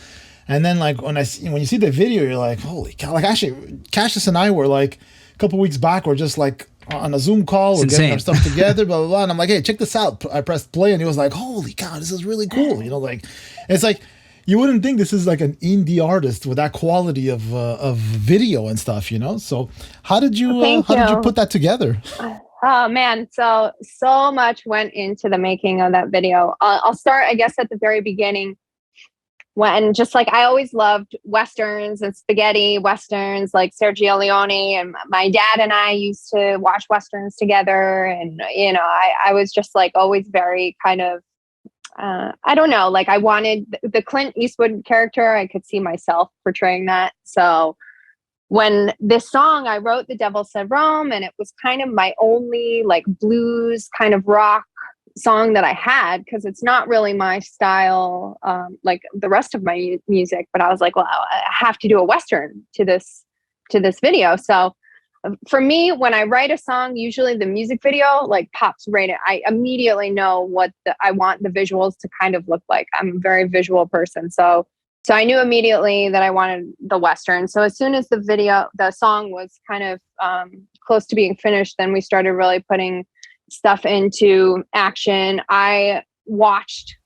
And then like when you see the video, you're like, holy cow. Like actually, Cassius and I were like a couple weeks back, we're just like on a Zoom call, we're getting our stuff together, blah, blah, blah. And I'm like, hey, check this out. I pressed play and he was like, holy cow, this is really cool. Like it's like, you wouldn't think this is like an indie artist with that quality of video and stuff, So how did you put that together? Oh man, so much went into the making of that video. I'll start, I guess, at the very beginning. When just like I always loved Westerns and spaghetti Westerns like Sergio Leone, and my dad and I used to watch Westerns together. And, I was just like always very kind of, I don't know, like I wanted the Clint Eastwood character. I could see myself portraying that. So when this song, I wrote The Devil Said Rome, and it was kind of my only like blues kind of rock song that I had, because it's not really my style like the rest of my music. But I was like, well, I have to do a Western to this video. So for me, when I write a song, usually the music video like pops right in. I immediately know what I want the visuals to kind of look like. I'm a very visual person. So I knew immediately that I wanted the Western. So as soon as the song was kind of close to being finished, then we started really putting stuff into action. I watched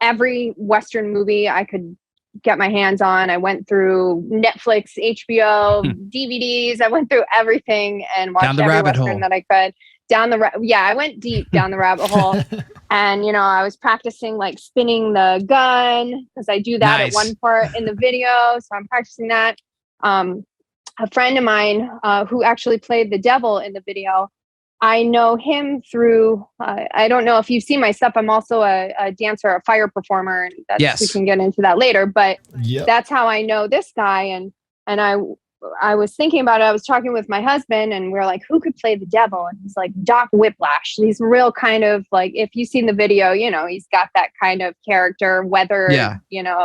every Western movie I could get my hands on. I went through Netflix, HBO, DVDs. I went through everything and watched every Western that I could. I went deep down the rabbit hole. And, I was practicing like spinning the gun because I do that at one part in the video. So I'm practicing that. A friend of mine who actually played the devil in the video, I know him through, I don't know if you've seen my stuff. I'm also a dancer, a fire performer. And we can get into that later, but that's how I know this guy. And I was thinking about it. I was talking with my husband and we were like, who could play the devil? And he's like, Doc Whiplash. He's real kind of like, if you've seen the video, he's got that kind of character, weathered,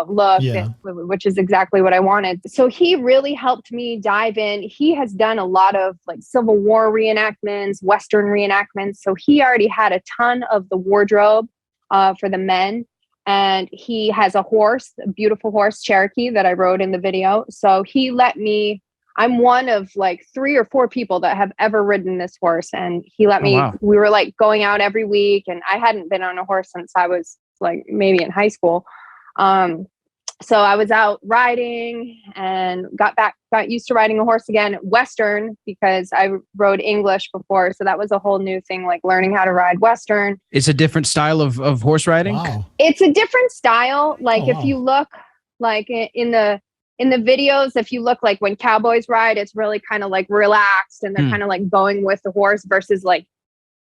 look, which is exactly what I wanted. So he really helped me dive in. He has done a lot of like Civil War reenactments, Western reenactments. So he already had a ton of the wardrobe for the men. And he has a horse, a beautiful horse, Cherokee, that I rode in the video. So he let me, I'm one of like 3 or 4 people that have ever ridden this horse. And he let me, we were like going out every week. And I hadn't been on a horse since I was like maybe in high school. So I was out riding and got used to riding a horse again, Western, because I rode English before. So that was a whole new thing, like learning how to ride Western. It's a different style of horse riding? Wow. It's a different style. Like if you look like in the videos, if you look like when cowboys ride, it's really kind of like relaxed and they're kind of like going with the horse versus like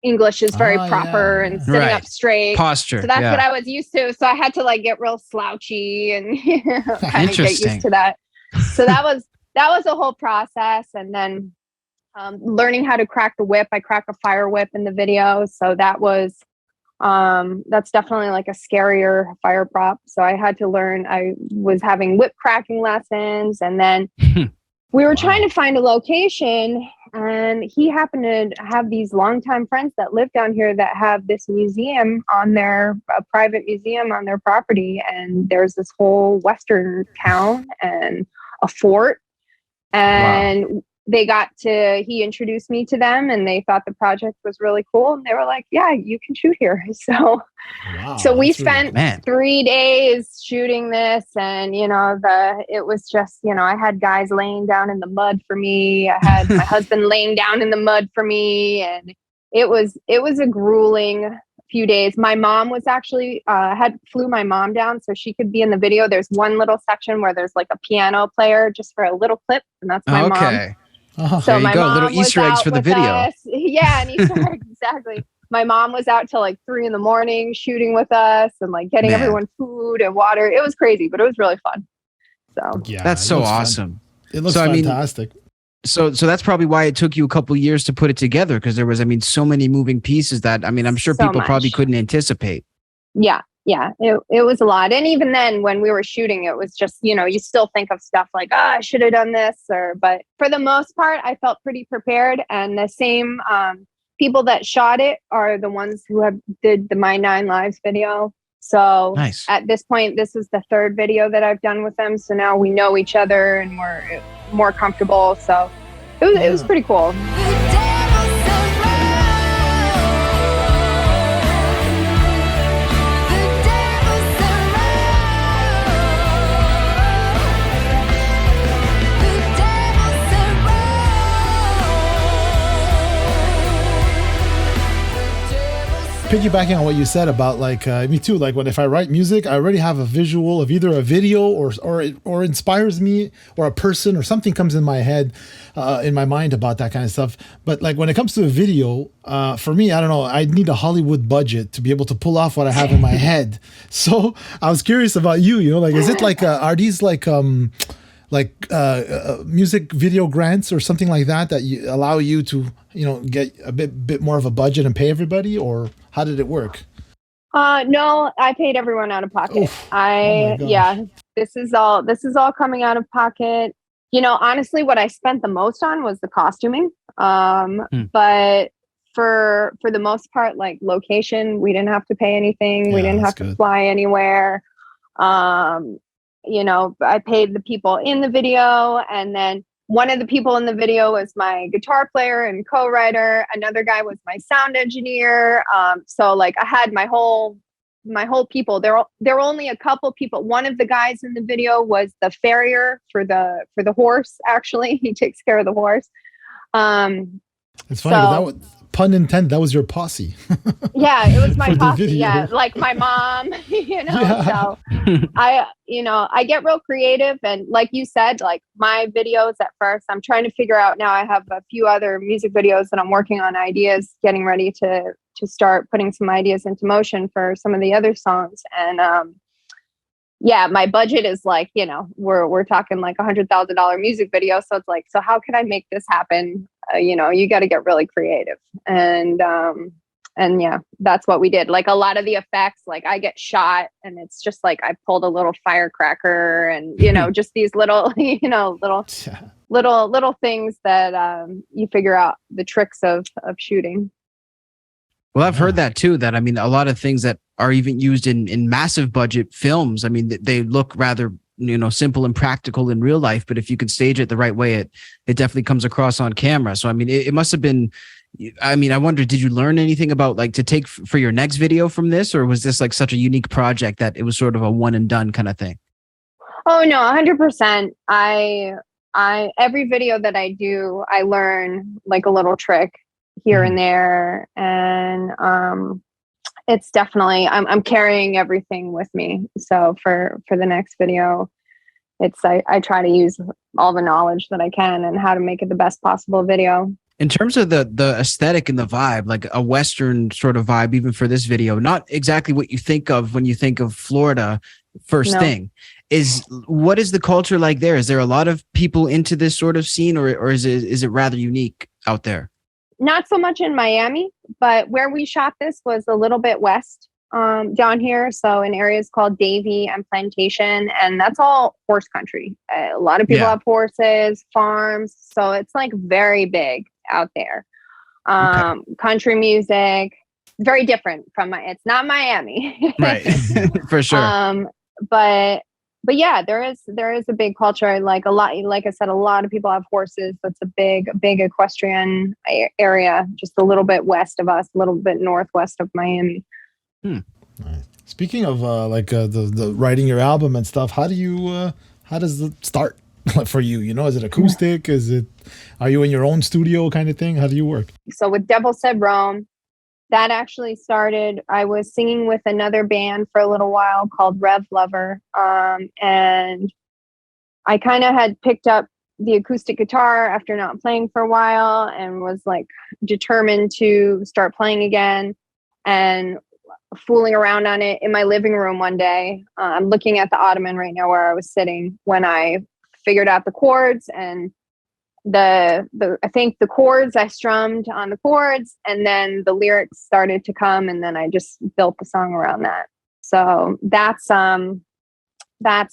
English is very proper and sitting up straight. Posture. So that's what I was used to. So I had to like get real slouchy and kind of get used to that. So that was a whole process. And then learning how to crack the whip. I crack a fire whip in the video. So that was that's definitely like a scarier fire prop. So I had to learn. I was having whip cracking lessons, and then we were trying to find a location, and he happened to have these longtime friends that live down here that have this museum on a private museum on their property. And there's this whole Western town and a fort. And he introduced me to them, and they thought the project was really cool. And they were like, yeah, you can shoot here. So we spent 3 days shooting this. And, it was just, I had guys laying down in the mud for me. I had my husband laying down in the mud for me. And it was a grueling few days. My mom was actually, flew my mom down so she could be in the video. There's one little section where there's like a piano player just for a little clip. And that's my mom. So there you go, little Easter eggs for the video. Yeah, an Easter egg, exactly. My mom was out till like 3 a.m. shooting with us and like getting everyone food and water. It was crazy, but it was really fun. So yeah, that's so awesome. It looks fantastic. So that's probably why it took you a couple years to put it together, because there was, so many moving pieces that, I'm sure people probably couldn't anticipate. Yeah. Yeah, it was a lot. And even then when we were shooting, it was just, you still think of stuff like, I should have done this, but for the most part, I felt pretty prepared. And the same people that shot it are the ones who did the My 9 Lives video. So at this point, this is the 3rd video that I've done with them. So now we know each other and we're more comfortable. So it was pretty cool. Piggybacking on what you said about me too, like if I write music, I already have a visual of either a video or inspires me, or a person or something comes in my head, in my mind about that kind of stuff. But like when it comes to a video, for me, I don't know, I need a Hollywood budget to be able to pull off what I have in my head. So I was curious about you, is it like, are these music video grants or something like that allow you to, get a bit more of a budget and pay everybody, or how did it work? No, I paid everyone out of pocket. This is all coming out of pocket. Honestly, what I spent the most on was the costuming. But for the most part, like location, we didn't have to pay anything. We didn't have to fly anywhere. I paid the people in the video, and then one of the people in the video was my guitar player and co-writer. Another guy was my sound engineer. So like I had my whole people. There were only a couple people. One of the guys in the video was the farrier for the horse. Actually, he takes care of the horse. It's funny, but that was, pun intended, that was your posse. Yeah, it was my posse. Yeah, like my mom, So I get real creative, and like you said, like my videos at first, I'm trying to figure out now. I have a few other music videos that I'm working on ideas, getting ready to start putting some ideas into motion for some of the other songs. And my budget is like, we're talking like $100,000 music video. So it's like, so how can I make this happen? You got to get really creative. And yeah, that's what we did. Like a lot of the effects, like I get shot and it's just like, I pulled a little firecracker and, just these little, little things that you figure out the tricks of shooting. Well, I've heard that too, that, a lot of things that are even used in massive budget films, they look rather, simple and practical in real life, but if you could stage it the right way, it definitely comes across on camera. So, it must have been, I wonder, did you learn anything about like to take for your next video from this, or was this like such a unique project that it was sort of a one and done kind of thing? Oh no, 100%. Every video that I do, I learn like a little trick here and there. And, it's definitely, I'm carrying everything with me. So for the next video, I try to use all the knowledge that I can and how to make it the best possible video. In terms of the aesthetic and the vibe, like a Western sort of vibe, even for this video, not exactly what you think of when you think of Florida first No. thing. What is the culture like there? Is there a lot of people into this sort of scene, or is it rather unique out there? Not so much in Miami, but where we shot this was a little bit west down here. So in areas called Davie and Plantation, and that's all horse country. A lot of people have horses, farms. So it's like very big out there. Country music, very different from it's not Miami. Right. For sure. But yeah, there is a big culture. Like I said, a lot of people have horses. That's a big equestrian area, just a little bit west of us, a little bit northwest of Miami. Nice. Speaking of the writing your album and stuff, how does it start for you? You know, is it acoustic? Are you in your own studio kind of thing? How do you work? So with Devil Said Rome, that actually started, I was singing with another band for a little while called Rev Lover. And I kind of had picked up the acoustic guitar after not playing for a while and was like determined to start playing again, and fooling around on it in my living room one day. I'm looking at the ottoman right now where I was sitting when I figured out the chords, and I think the chords I strummed on the chords, and then the lyrics started to come, and then I just built the song around that. So that's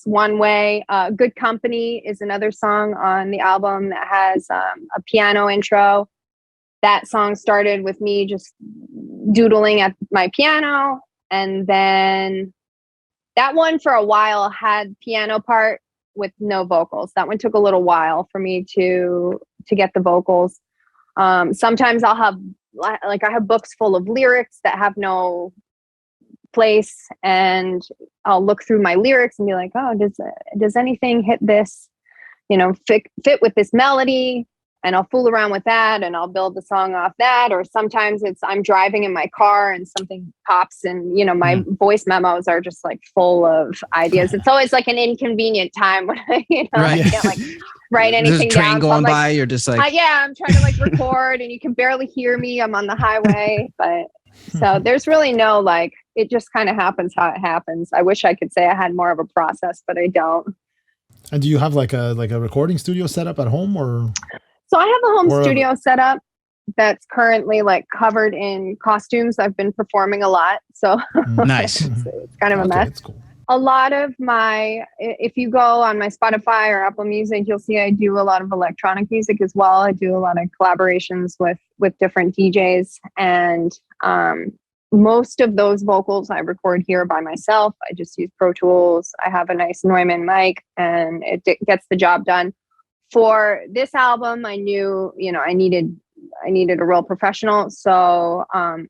one way. Good Company is another song on the album that has a piano intro. That song started with me just doodling at my piano, and then that one for a while had piano part with no vocals. That one took a little while for me to get the vocals. Sometimes I'll have I have books full of lyrics that have no place, and I'll look through my lyrics and be like, oh, does anything hit this, fit with this melody? And I'll fool around with that, and I'll build the song off that. Or sometimes I'm driving in my car and something pops, and my voice memos are just like full of ideas. It's always like an inconvenient time when I can't write anything There's a train down. going So by, you're just like, I'm trying to record, and you can barely hear me. I'm on the highway, but so there's really no it just kind of happens how it happens. I wish I could say I had more of a process, but I don't. And do you have like a recording studio set up at home, or? So I have a home studio set up that's currently covered in costumes. I've been performing a lot. So nice. It's kind of a mess. That's cool. A lot of if you go on my Spotify or Apple Music, you'll see I do a lot of electronic music as well. I do a lot of collaborations with different DJs, and most of those vocals I record here by myself. I just use Pro Tools. I have a nice Neumann mic, and it gets the job done. For this album, I knew, I needed a real professional. So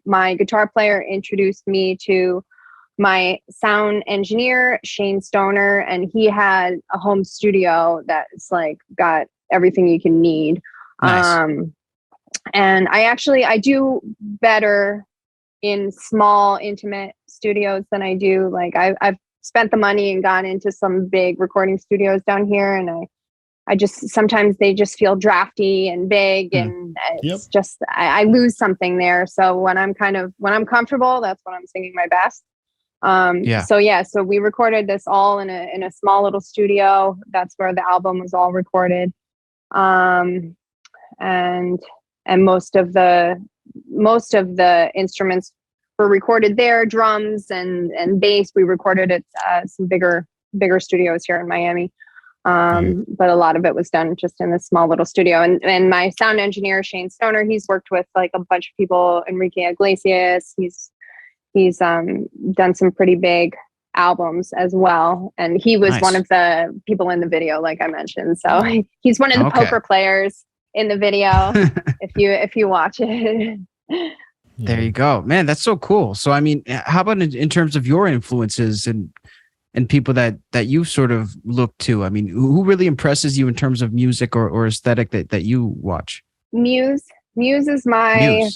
my guitar player introduced me to my sound engineer, Shane Stoner, and he had a home studio that's got everything you can need. Nice. And I do better in small, intimate studios than I do. I've spent the money and gone into some big recording studios down here, and I just, sometimes they just feel drafty and big, and it's just, I lose something there. So when I'm comfortable, that's when I'm singing my best. So we recorded this all in a small little studio. That's where the album was all recorded. And most of the instruments were recorded there, drums and bass. We recorded at some bigger studios here in Miami. But a lot of it was done just in this small little studio. And my sound engineer, Shane Stoner, he's worked with a bunch of people, Enrique Iglesias. He's done some pretty big albums as well. And he was one of the people in the video, like I mentioned. So he's one of the poker players in the video, if you watch it. There you go, man. That's so cool. So, I mean, how about in terms of your influences and people that you sort of look to? I mean, who really impresses you in terms of music or aesthetic that you watch? Muse is my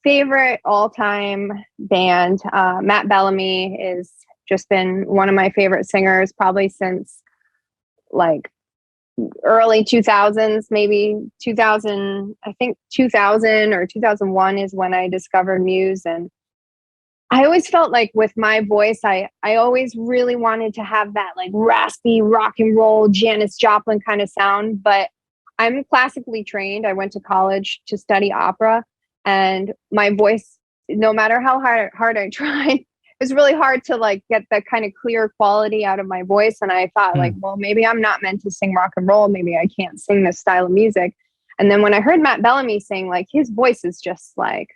favorite all-time band. Matt Bellamy is just been one of my favorite singers probably since early 2000s, maybe 2000, I think 2000 or 2001 is when I discovered Muse. And I always felt like with my voice, I always really wanted to have that like raspy rock and roll Janis Joplin kind of sound, but I'm classically trained. I went to college to study opera, and my voice, no matter how hard I tried, it was really hard to like get that kind of clear quality out of my voice. And I thought like, well, maybe I'm not meant to sing rock and roll. Maybe I can't sing this style of music. And then when I heard Matt Bellamy sing, like his voice is just like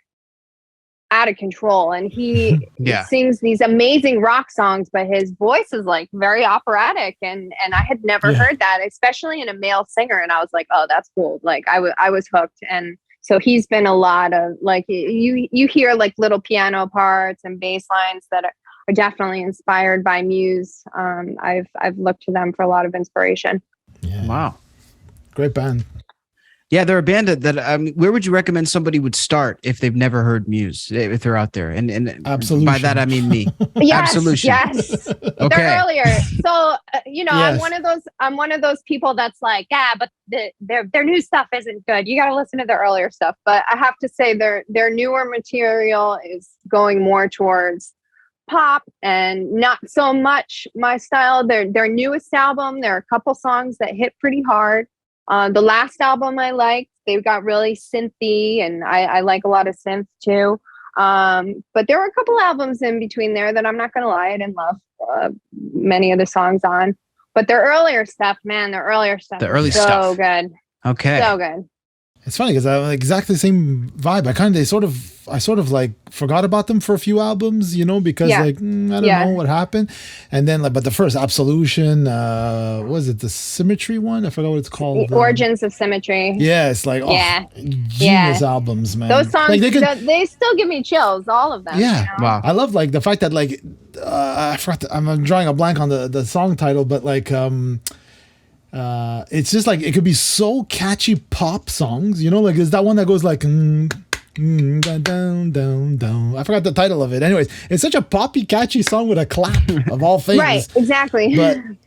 out of control, and he sings these amazing rock songs, but his voice is like very operatic, and I had never heard that, especially in a male singer. And I was like, oh, that's cool. Like I was hooked. And so he's been a lot of like, you hear like little piano parts and bass lines that are definitely inspired by Muse. I've looked to them for a lot of inspiration. Yeah. Wow. Great band. Yeah, they're a band that where would you recommend somebody would start if they've never heard Muse, if they're out there? And Absolution. By that I mean me. Yes, Absolution. yes. Okay. They're earlier. So Yes. I'm one of those people that's like, yeah, but their new stuff isn't good. You got to listen to their earlier stuff. But I have to say their newer material is going more towards pop and not so much my style. Their newest album, there are a couple songs that hit pretty hard. The last album I liked, they got really synthy, and I like a lot of synth too. But there were a couple albums in between there that I'm not going to lie, I didn't love many of the songs on. But their earlier stuff, man, The early is so stuff. good. Okay. So good. It's funny because I have exactly the same vibe. I sort of like forgot about them for a few albums, because I don't know what happened. And then but the first Absolution, was it the Symmetry one? I forgot what it's called. The Origins of Symmetry. Yeah, it's like genius albums, man. Those songs, like they still give me chills, all of them. Yeah. Wow. I love like the fact that like I forgot. I'm drawing a blank on the song title, but like it's just like it could be so catchy pop songs, like there's that one that goes like down down down. I forgot the title of it. Anyways, it's such a poppy catchy song with a clap of all things. Right, exactly.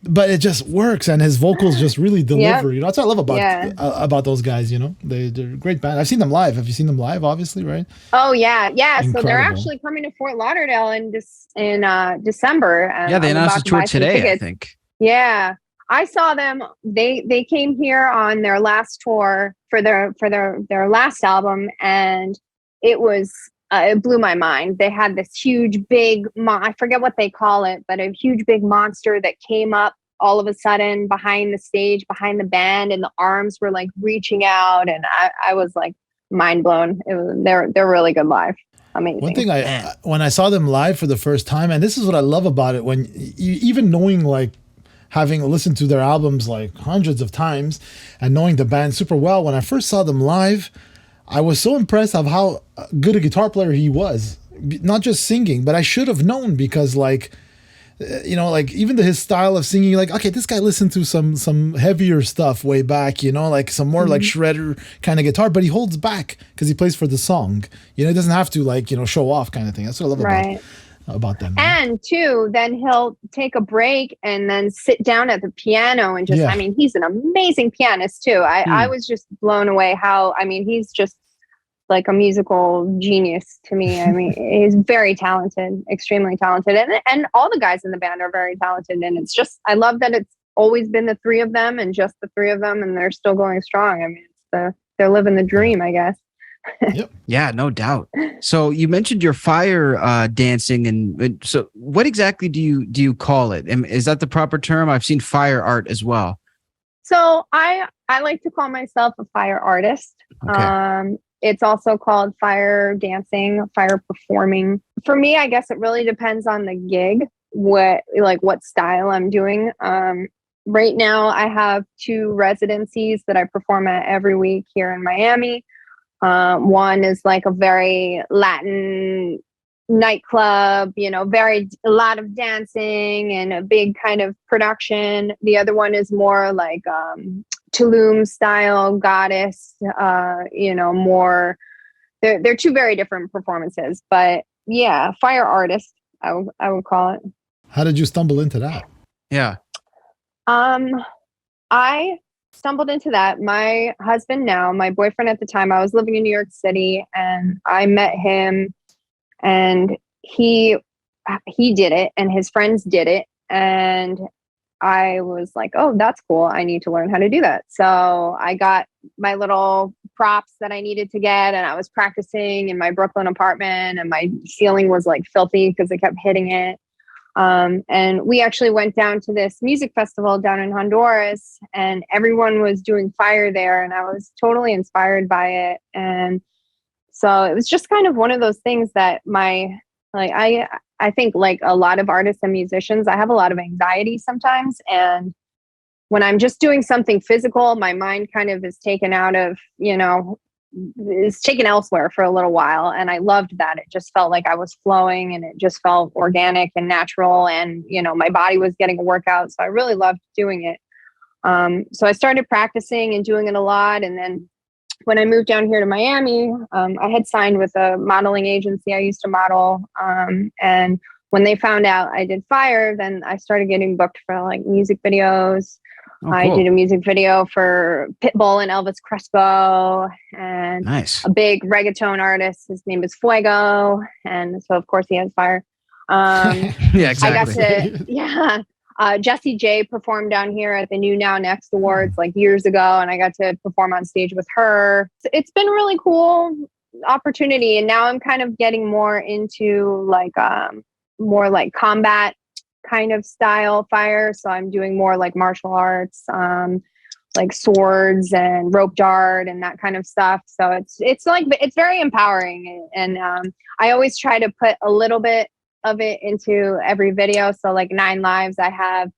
But it just works, and his vocals just really deliver. That's what I love about those guys. They're a great band. I've seen them live. Have you seen them live? Obviously, right? Oh yeah. Incredible. So they're actually coming to Fort Lauderdale in December. Yeah, they announced a tour today, I think. Yeah. I saw them. They came here on their last tour for their last album, and it was it blew my mind. They had this huge big I forget what they call it, but a huge big monster that came up all of a sudden behind the stage, behind the band, and the arms were like reaching out, and I was like mind blown. They're really good live. Amazing. One thing when I saw them live for the first time, and this is what I love about it, when you even knowing like having listened to their albums like hundreds of times and knowing the band super well, when I first saw them live, I was so impressed of how good a guitar player he was. Not just singing, but I should have known because like, like even his style of singing, like, okay, this guy listened to some heavier stuff way back, like some more like shredder kind of guitar, but he holds back because he plays for the song. He doesn't have to like, show off kind of thing. That's what I love about them. And too, then he'll take a break and then sit down at the piano and just, he's an amazing pianist too. I was just blown away he's just like a musical genius to me. He's very talented, extremely talented. And all the guys in the band are very talented. And it's just, I love that it's always been the three of them and just the three of them, and they're still going strong. They're living the dream, I guess. Yep. Yeah, no doubt. So you mentioned your fire dancing, and so what exactly do you call it? And is that the proper term? I've seen fire art as well. So I like to call myself a fire artist. Okay. It's also called fire dancing, fire performing. For me, I guess it really depends on the gig, what style I'm doing. Right now I have 2 residencies that I perform at every week here in Miami. One is like a very Latin nightclub, a lot of dancing and a big kind of production. The other one is more like Tulum style goddess, more. They're 2 very different performances, but yeah, fire artist, I would call it. How did you stumble into that? Yeah. I stumbled into that. My husband now, my boyfriend at the time, I was living in New York City, and I met him, and he did it, and his friends did it, and I was like, oh, that's cool. I need to learn how to do that. So I got my little props that I needed to get, and I was practicing in my Brooklyn apartment, and my ceiling was like filthy because I kept hitting it. And we actually went down to this music festival down in Honduras, and everyone was doing fire there, and I was totally inspired by it. And so it was just kind of one of those things that I think like a lot of artists and musicians, I have a lot of anxiety sometimes. And when I'm just doing something physical, my mind kind of is taken out of, is taken elsewhere for a little while. And I loved that. It just felt like I was flowing, and it just felt organic and natural. And, my body was getting a workout. So I really loved doing it. So I started practicing and doing it a lot. And then when I moved down here to Miami, I had signed with a modeling agency. I used to model. And when they found out I did fire, then I started getting booked for like music videos. Oh, cool. I did a music video for Pitbull and Elvis Crespo, and nice. A big reggaeton artist. His name is Fuego. And so of course he has fire. Yeah, exactly. I got to, Jessie J performed down here at the New Now Next Awards like years ago, and I got to perform on stage with her. So it's been a really cool opportunity, and now I'm kind of getting more into more like combat kind of style fire. So I'm doing more like martial arts, like swords and rope dart and that kind of stuff. So it's very empowering, and I always try to put a little bit of it into every video. So like 9 Lives, I have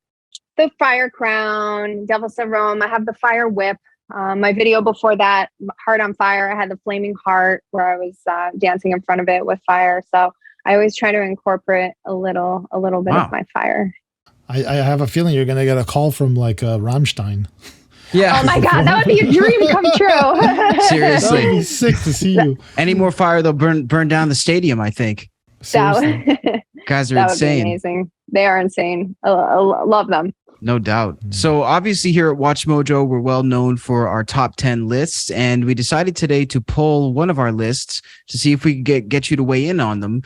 the fire crown, Devil Said Rome, I have the fire whip. My video before that, Heart on Fire, I had the flaming heart where I was dancing in front of it with fire. So I always try to incorporate a little bit of my fire. I have a feeling you're going to get a call from like Rammstein. Yeah. Oh my God, that would be a dream come true. Seriously. That would be sick to see you. Any more fire, they'll burn down the stadium, I think. Guys are that insane. Would be amazing. They are insane. I love them. No doubt. So obviously here at WatchMojo, we're well known for our top 10 lists, and we decided today to pull one of our lists to see if we could get you to weigh in on them.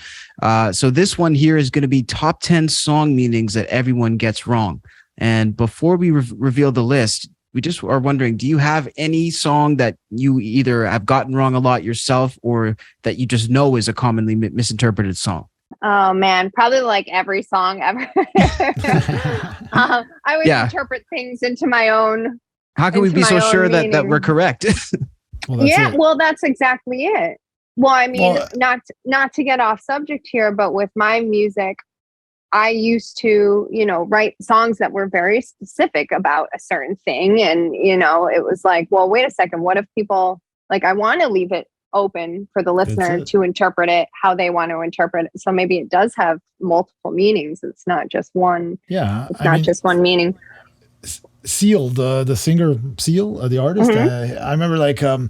So this one here is going to be top 10 song meanings that everyone gets wrong. And before we reveal the list, we just are wondering, do you have any song that you either have gotten wrong a lot yourself, or that you just know is a commonly misinterpreted song? Oh man, probably like every song ever. I always interpret things into my own. How can we be so sure that we're correct? Well, that's exactly it. Well, I mean, not to get off subject here, but with my music, I used to, write songs that were very specific about a certain thing. And, it was like, well, wait a second. What if people I want to leave it open for the listener to interpret it how they want to interpret it. So maybe it does have multiple meanings. It's not just one. Yeah. It's not just one meaning. Seal, the singer Seal, the artist. Mm-hmm. I remember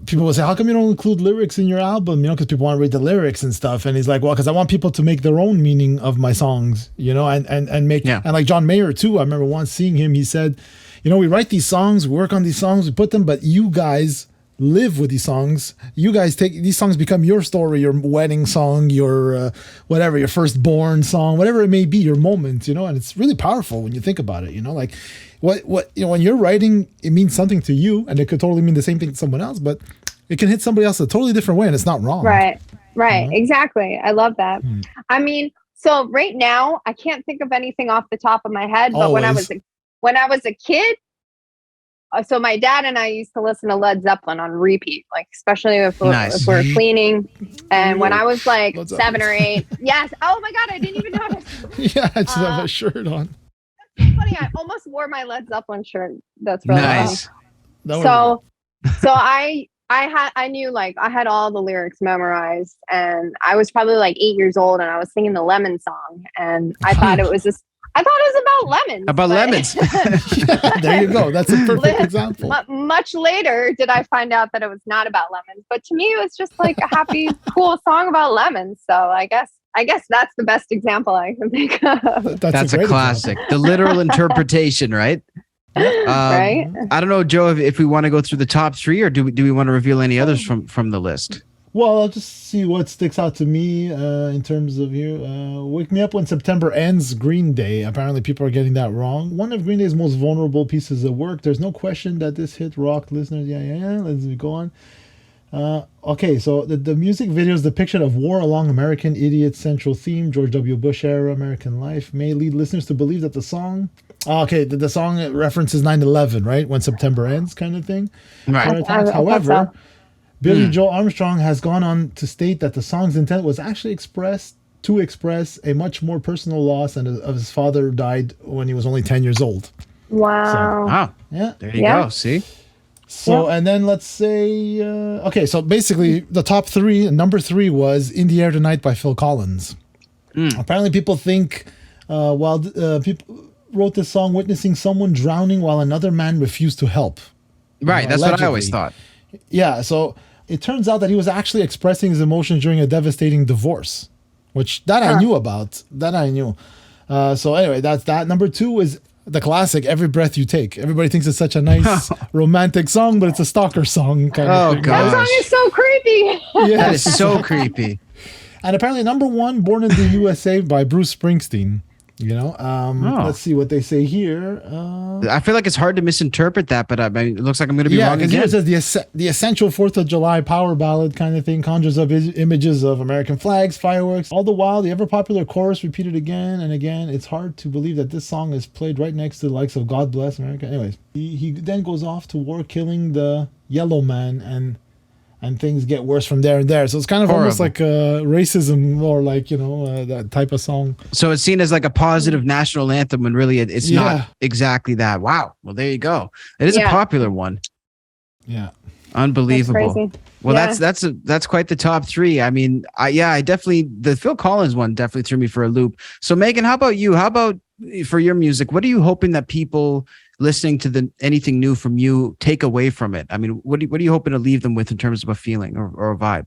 people will say, how come you don't include lyrics in your album? Because people want to read the lyrics and stuff. And he's like, well, because I want people to make their own meaning of my songs, and make, and like John Mayer too. I remember once seeing him, he said, we write these songs, we work on these songs, we put them, but you guys live with these songs. You guys take these songs, become your story, your wedding song, your whatever, your firstborn song, whatever it may be, your moment, and it's really powerful when you think about it, like what when you're writing, it means something to you, and it could totally mean the same thing to someone else, but it can hit somebody else a totally different way, and it's not wrong. Right. Exactly. I love that. I mean, so right now I can't think of anything off the top of my head, but when I was a kid, so my dad and I used to listen to Led Zeppelin on repeat, especially if we're cleaning. And when I was 7 or 8, yes. Oh my God, I didn't even notice. Yeah, I just have a shirt on. That's funny. I almost wore my Led Zeppelin shirt. That's really nice. Funny. So I knew I had all the lyrics memorized, and I was probably 8 years old, and I was singing the Lemon song, and I thought it was about lemons. About lemons. Yeah, there you go. That's a perfect example. Much later did I find out that it was not about lemons, but to me it was just a happy, cool song about lemons. So I guess that's the best example I can think of. That's a classic. The literal interpretation, right? Right? I don't know, Joe, if we want to go through the top three, or do we want to reveal any others from the list? Well, I'll just see what sticks out to me in terms of here. Wake Me Up When September Ends, Green Day. Apparently, people are getting that wrong. One of Green Day's most vulnerable pieces of work. There's no question that this hit rocked listeners. Yeah. Let's go on. Okay, so the music video's depiction of war along American Idiot's central theme, George W. Bush era American life, may lead listeners to believe that the song... the song references 9/11, right? When September ends kind of thing. Right. However... Billy Joe Armstrong has gone on to state that the song's intent was actually express a much more personal loss, and of his father died when he was only 10 years old. Wow. Wow. Yeah. There you go. See? So, and then let's say, so basically the top three, number 3 was In the Air Tonight by Phil Collins. Apparently people think, people wrote this song witnessing someone drowning while another man refused to help. Right. That's allegedly. what I always thought. Yeah. So it turns out that he was actually expressing his emotions during a devastating divorce, which I knew about. That I knew. So anyway, that's that. Number 2 is the classic Every Breath You Take. Everybody thinks it's such a nice romantic song, but it's a stalker song kind of thing. God. That song is so creepy. Yeah. That is so creepy. And apparently number 1, Born in the USA by Bruce Springsteen. Let's see what they say here. I feel like it's hard to misinterpret that, but it looks like I'm going to be wrong again. Here it says the essential 4th of July power ballad kind of thing conjures up images of American flags, fireworks. All the while, the ever-popular chorus repeated again and again. It's hard to believe that this song is played right next to the likes of God Bless America. Anyways, he then goes off to war killing the yellow man, and things get worse from there and there. So it's kind of almost like racism, or like, that type of song. So it's seen as like a positive national anthem when really it's not exactly that. Wow. Well, there you go. It is a popular one. Yeah. Unbelievable. Well, that's quite the top 3. I mean, I definitely, the Phil Collins one definitely threw me for a loop. So Megan, how about you? How about for your music? What are you hoping that people listening to anything new from you take away from it? I mean, what are you hoping to leave them with in terms of a feeling or a vibe?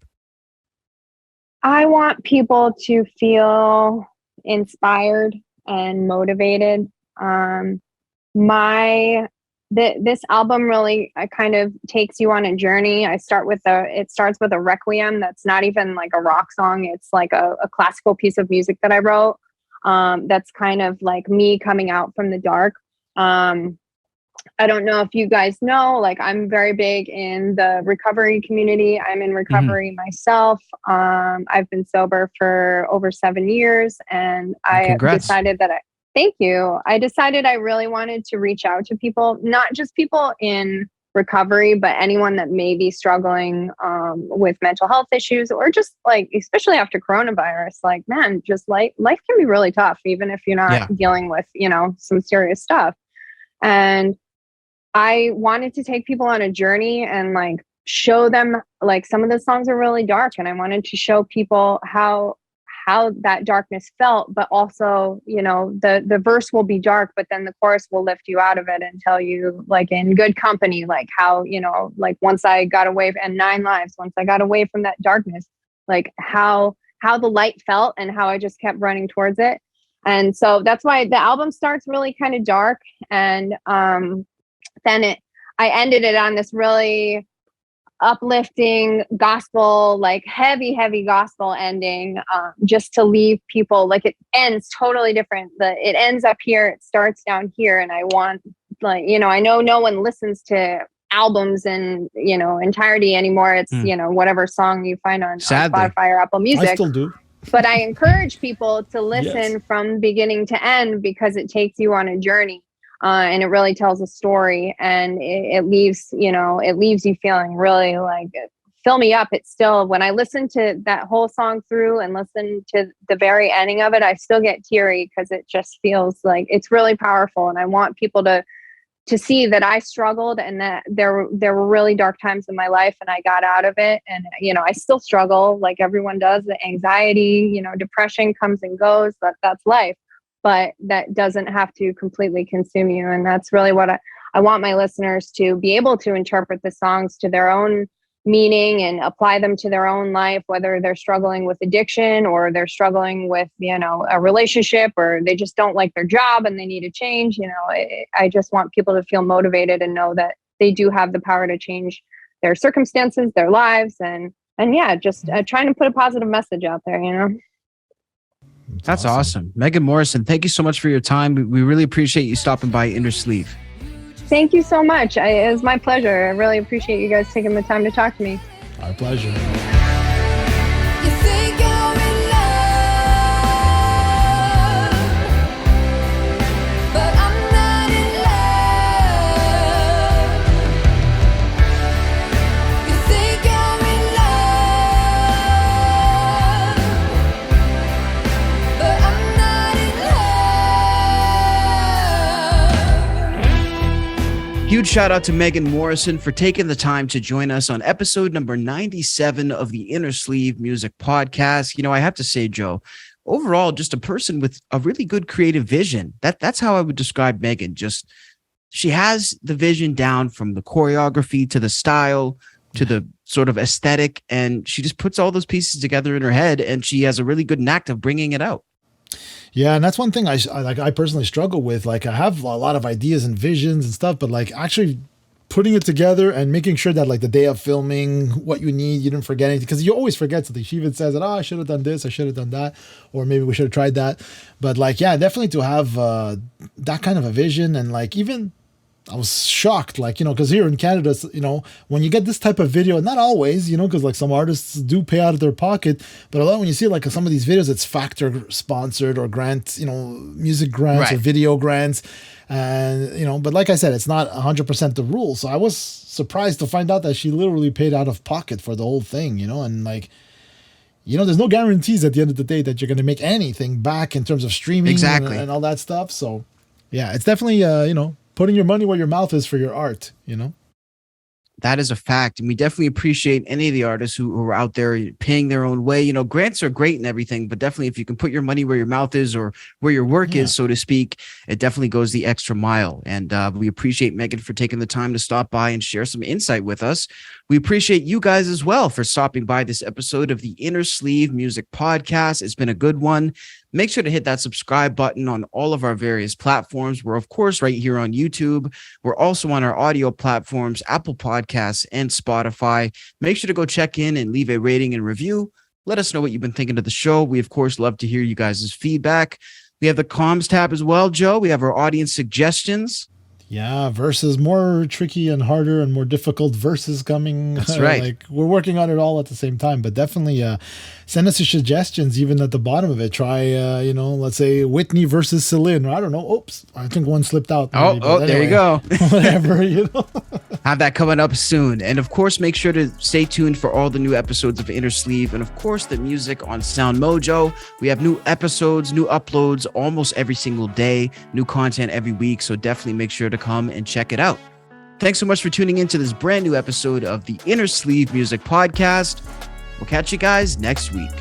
I want people to feel inspired and motivated. This album really kind of takes you on a journey. It starts with a requiem that's not even like a rock song. It's like a classical piece of music that I wrote. That's kind of like me coming out from the dark. I don't know if you guys know, like, I'm very big in the recovery community. I'm in recovery myself. I've been sober for over 7 years, and I decided that I decided I really wanted to reach out to people, not just people in recovery, but anyone that may be struggling with mental health issues, or just like, especially after coronavirus, like, man, just life can be really tough, even if you're not dealing with, some serious stuff. And I wanted to take people on a journey and like show them, like, some of the songs are really dark, and I wanted to show people how that darkness felt, but also, the verse will be dark, but then the chorus will lift you out of it and tell you, like, in good company, like how, like, once I got away, and 9 lives, once I got away from that darkness, like how the light felt and how I just kept running towards it. And so that's why the album starts really kind of dark. And then I ended it on this really uplifting gospel, like heavy gospel ending, just to leave people, like, it ends totally different. It ends up here, it starts down here. And I want, like, I know no one listens to albums in, entirety anymore. It's, whatever song you find on Spotify or Apple Music. I still do. But I encourage people to listen from beginning to end, because it takes you on a journey, and it really tells a story, and it leaves you feeling really like, fill me up. It's still, when I listen to that whole song through and listen to the very ending of it, I still get teary, because it just feels like it's really powerful. And I want people to see that I struggled, and that there were really dark times in my life, and I got out of it. And, I still struggle, like everyone does. The anxiety, depression comes and goes, that's life, but that doesn't have to completely consume you. And that's really what I want my listeners to be able to interpret the songs to their own meaning and apply them to their own life, whether they're struggling with addiction or they're struggling with, a relationship, or they just don't like their job and they need a change. I just want people to feel motivated and know that they do have the power to change their circumstances, their lives, and yeah, just trying to put a positive message out there. That's awesome. Megan Morrison, thank you so much for your time. We really appreciate you stopping by Innersleeve. Thank you so much. It was my pleasure. I really appreciate you guys taking the time to talk to me. Our pleasure. You think you're in love, but I'm not in love. You think you're in love, but I'm not in love. Huge shout out to Megan Morrison for taking the time to join us on episode number 97 of the Innersleeve Music Podcast. I have to say, Joe, overall, just a person with a really good creative vision. That's how I would describe Megan. Just she has the vision down, from the choreography to the style to the sort of aesthetic, and she just puts all those pieces together in her head, and she has a really good knack of bringing it out. Yeah, and that's one thing I personally struggle with. Like, I have a lot of ideas and visions and stuff, but like actually putting it together and making sure that like the day of filming, what you need, you didn't forget anything, because you always forget something. She even says that, I should have done this, I should have done that, or maybe we should have tried that. But like, yeah, definitely to have that kind of a vision. And like, even I was shocked, like, because here in Canada, when you get this type of video, not always, because like some artists do pay out of their pocket, but a lot when you see like some of these videos, it's factor sponsored or grant, music grants or video grants. And, but like I said, it's not 100% the rule. So I was surprised to find out that she literally paid out of pocket for the whole thing, and like, there's no guarantees at the end of the day that you're going to make anything back in terms of streaming and all that stuff. So yeah, it's definitely, putting your money where your mouth is for your art, That is a fact. And we definitely appreciate any of the artists who are out there paying their own way. Grants are great and everything, but definitely if you can put your money where your mouth is, or where your work is, so to speak, it definitely goes the extra mile. And we appreciate Megan for taking the time to stop by and share some insight with us. We appreciate you guys as well for stopping by this episode of the Innersleeve Music Podcast. It's been a good one. Make sure to hit that subscribe button on all of our various platforms. We're, of course, right here on YouTube. We're also on our audio platforms, Apple Podcasts and Spotify. Make sure to go check in and leave a rating and review. Let us know what you've been thinking of the show. We, of course, love to hear you guys' feedback. We have the comms tab as well, Joe. We have our audience suggestions. Yeah, verses, more tricky and harder and more difficult verses coming. That's right. Like, we're working on it all at the same time, but definitely send us your suggestions, even at the bottom of it. Try, let's say Whitney versus Celine, or I don't know. Oops, I think one slipped out. Maybe, anyway, there you go. Whatever, Have that coming up soon. And of course, make sure to stay tuned for all the new episodes of Innersleeve, and of course, the music on SoundMojo. We have new episodes, new uploads almost every single day, new content every week. So definitely make sure to come and check it out. Thanks so much for tuning into this brand new episode of the Innersleeve Music Podcast. We'll catch you guys next week.